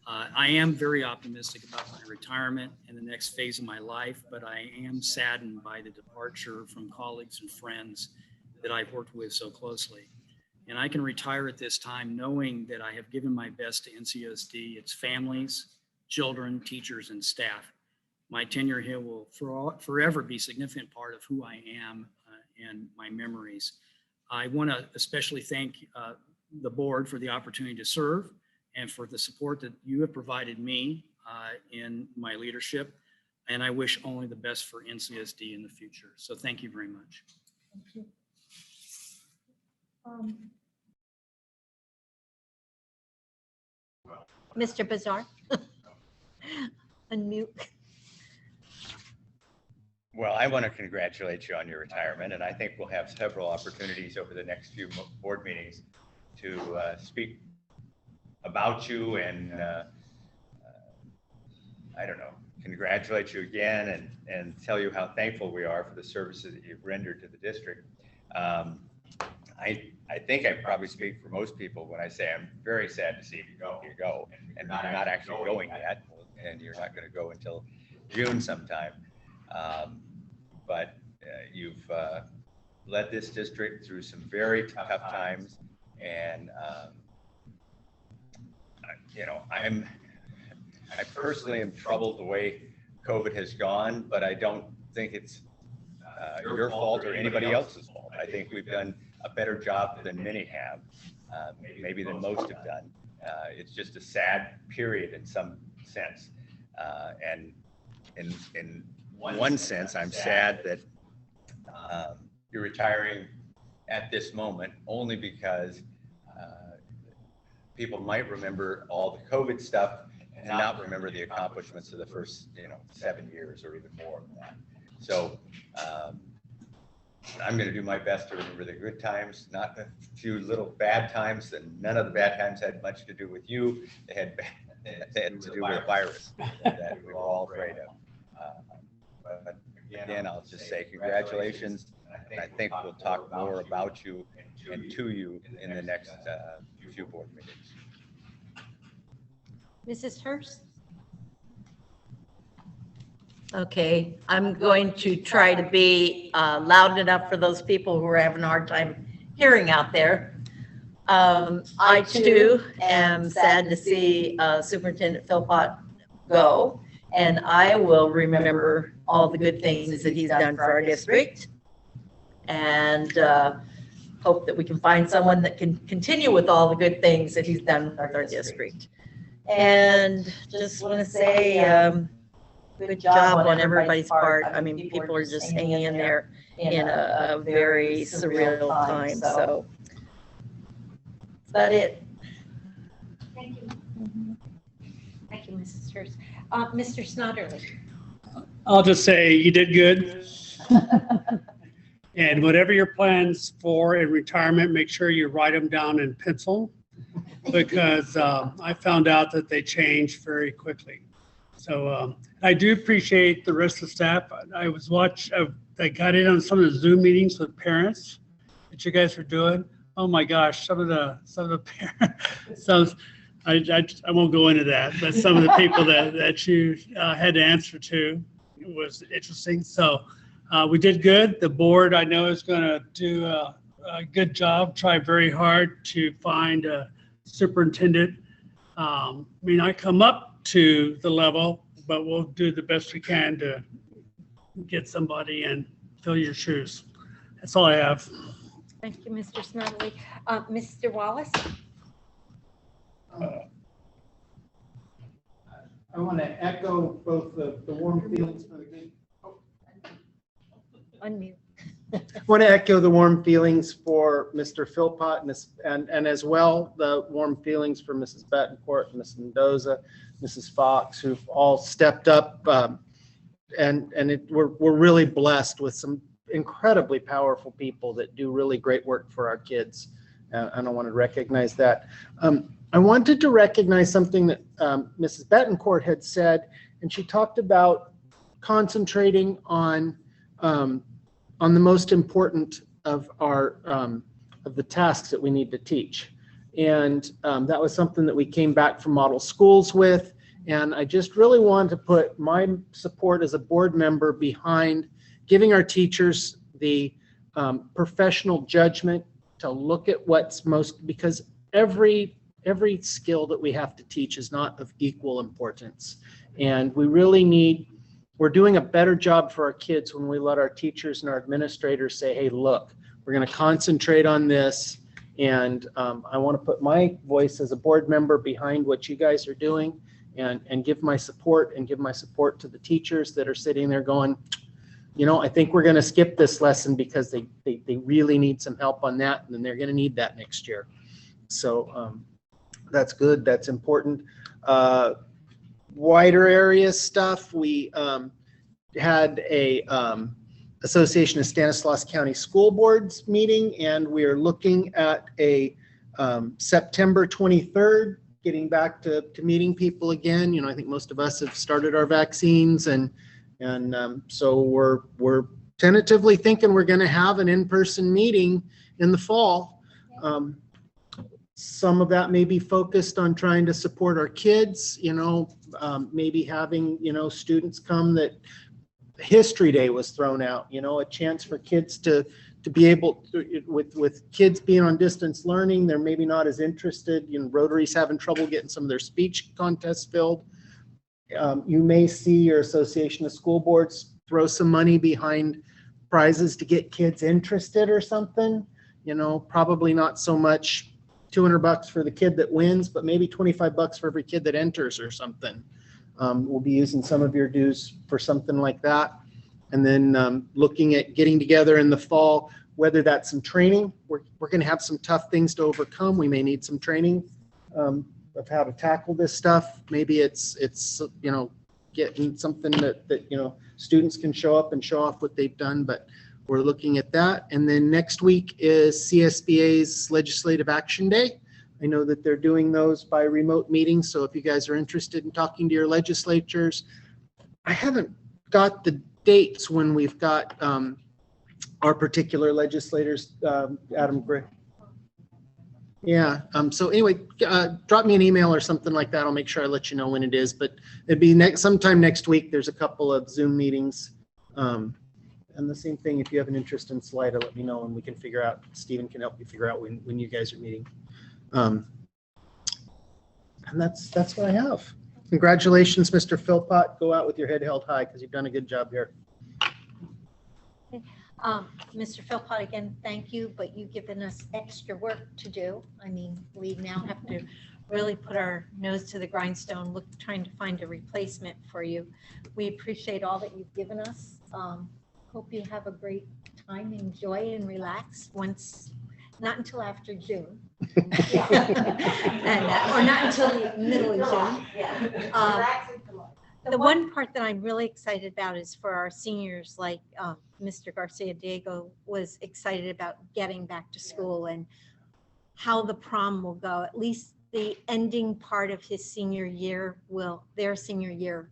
I am very optimistic about my retirement and the next phase of my life, but I am saddened by the departure from colleagues and friends that I've worked with so closely. And I can retire at this time knowing that I have given my best to NCLUSD, its families, children, teachers, and staff. My tenure here will forever be a significant part of who I am and my memories. I want to especially thank the board for the opportunity to serve and for the support that you have provided me in my leadership. And I wish only the best for NCLUSD in the future. So thank you very much. Thank you. Mr. Bazar? Unmute. Well, I want to congratulate you on your retirement, and I think we'll have several opportunities over the next few board meetings to speak about you and I don't know, congratulate you again and tell you how thankful we are for the services that you've rendered to the district. I think I probably speak for most people when I say I'm very sad to see you go, and you're not actually going yet, and you're not going to go until June sometime. But you've led this district through some very tough times, and you know, I personally am troubled the way COVID has gone, but I don't think it's your fault or anybody else's fault. I think we've done a better job than many have, maybe than most have done. It's just a sad period in some sense. And in one sense, I'm sad that you're retiring at this moment only because people might remember all the COVID stuff and not remember the accomplishments of the first, 7 years or even more than that. So I'm going to do my best to remember the good times, not a few little bad times, and none of the bad times had much to do with you. They had to do with a virus that we were all afraid of. But again, I'll just say congratulations. And I think we'll talk more about you and to you in the next few board meetings. Mrs. Hurst? Okay, I'm going to try to be loud enough for those people who are having a hard time hearing out there. I too am sad to see Superintendent Philpott go, and I will remember all the good things that he's done for our district, and hope that we can find someone that can continue with all the good things that he's done with our district. And just want to say, good job on everybody's part. I mean, people are just hanging in there in a very surreal time. So that's about it. Thank you. Thank you, Mrs. Hurst. Mr. Snodderly? I'll just say you did good. And whatever your plans for in retirement, make sure you write them down in pencil, because I found out that they change very quickly. So I do appreciate the rest of the staff. I got in on some of the Zoom meetings with parents that you guys were doing. Oh my gosh, some of the parents, I won't go into that, but some of the people that you had to answer to, it was interesting. So we did good. The board, I know, is going to do a good job, try very hard to find a superintendent. May not come up to the level, but we'll do the best we can to get somebody and fill your shoes. That's all I have. Thank you, Mr. Snodderly. Mr. Wallace? I want to echo both the warm feelings for the good. Unmute. want to echo the warm feelings for Mr. Philpott and as well the warm feelings for Mrs. Betancourt, Mrs. Mendoza, Mrs. Fox, who've all stepped up. We're really blessed with some incredibly powerful people that do really great work for our kids. And I want to recognize that. I wanted to recognize something that Mrs. Betancourt had said, and she talked about concentrating on the most important of our of the tasks that we need to teach. And that was something that we came back from model schools with. And I just really wanted to put my support as a board member behind giving our teachers the professional judgment to look at what's most, because every skill that we have to teach is not of equal importance. And we really need, we're doing a better job for our kids when we let our teachers and our administrators say, hey, look, we're going to concentrate on this. And I want to put my voice as a board member behind what you guys are doing and give my support to the teachers that are sitting there going, you know, I think we're going to skip this lesson because they really need some help on that, and then they're going to need that next year. So that's good. That's important. Wider area stuff. We had a Association of Stanislaus County School Boards meeting, and we are looking at a September 23rd, getting back to meeting people again. You know, I think most of us have started our vaccines, and so we're tentatively thinking we're going to have an in-person meeting in the fall. Some of that may be focused on trying to support our kids, you know, maybe having, you know, students come that History Day was thrown out, you know, a chance for kids to be able to, with kids being on distance learning, they're maybe not as interested. You know, Rotary's having trouble getting some of their speech contests filled. You may see your Association of School Boards throw some money behind prizes to get kids interested or something. You know, probably not so much $200 for the kid that wins, but maybe $25 for every kid that enters or something. We'll be using some of your dues for something like that. And then looking at getting together in the fall, whether that's some training. We're going to have some tough things to overcome. We may need some training of how to tackle this stuff. Maybe it's you know, getting something that you know, students can show up and show off what they've done, but we're looking at that. And then next week is CSBA's Legislative Action Day. I know that they're doing those by remote meetings, so if you guys are interested in talking to your legislatures, I haven't got the dates when we've got our particular legislators, Adam Gray. Yeah, so anyway, drop me an email or something like that. I'll make sure I let you know when it is, but it'd be sometime next week. There's a couple of Zoom meetings. And the same thing, if you have an interest in Salida, let me know and we can figure out, Stephen can help you figure out when you guys are meeting. And that's what I have. Congratulations, Mr. Philpott. Go out with your head held high because you've done a good job here. Mr. Philpott, again, thank you, but you've given us extra work to do. I mean, we now have to really put our nose to the grindstone, trying to find a replacement for you. We appreciate all that you've given us. Hope you have a great time, enjoy and relax not until after June. Or not until the middle of June. The one part that I'm really excited about is for our seniors, like Mr. Garcia Diego was excited about getting back to school and how the prom will go. At least the ending part of his senior year their senior year.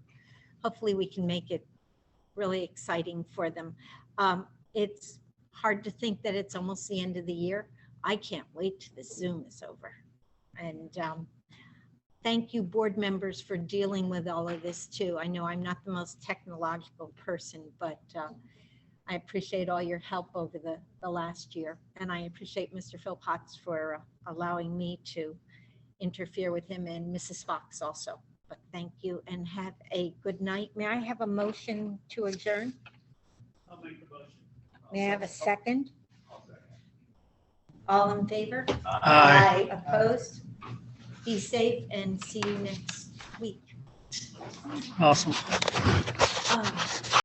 Hopefully we can make it really exciting for them. It's hard to think that it's almost the end of the year. I can't wait till the Zoom is over. And thank you, board members, for dealing with all of this too. I know I'm not the most technological person, but I appreciate all your help over the last year. And I appreciate Mr. Philpott for allowing me to interfere with him, and Mrs. Fox also. But thank you and have a good night. May I have a motion to adjourn? I'll make the motion. May I have a second? All in favor? Aye. Opposed? Be safe and see you next week. Awesome.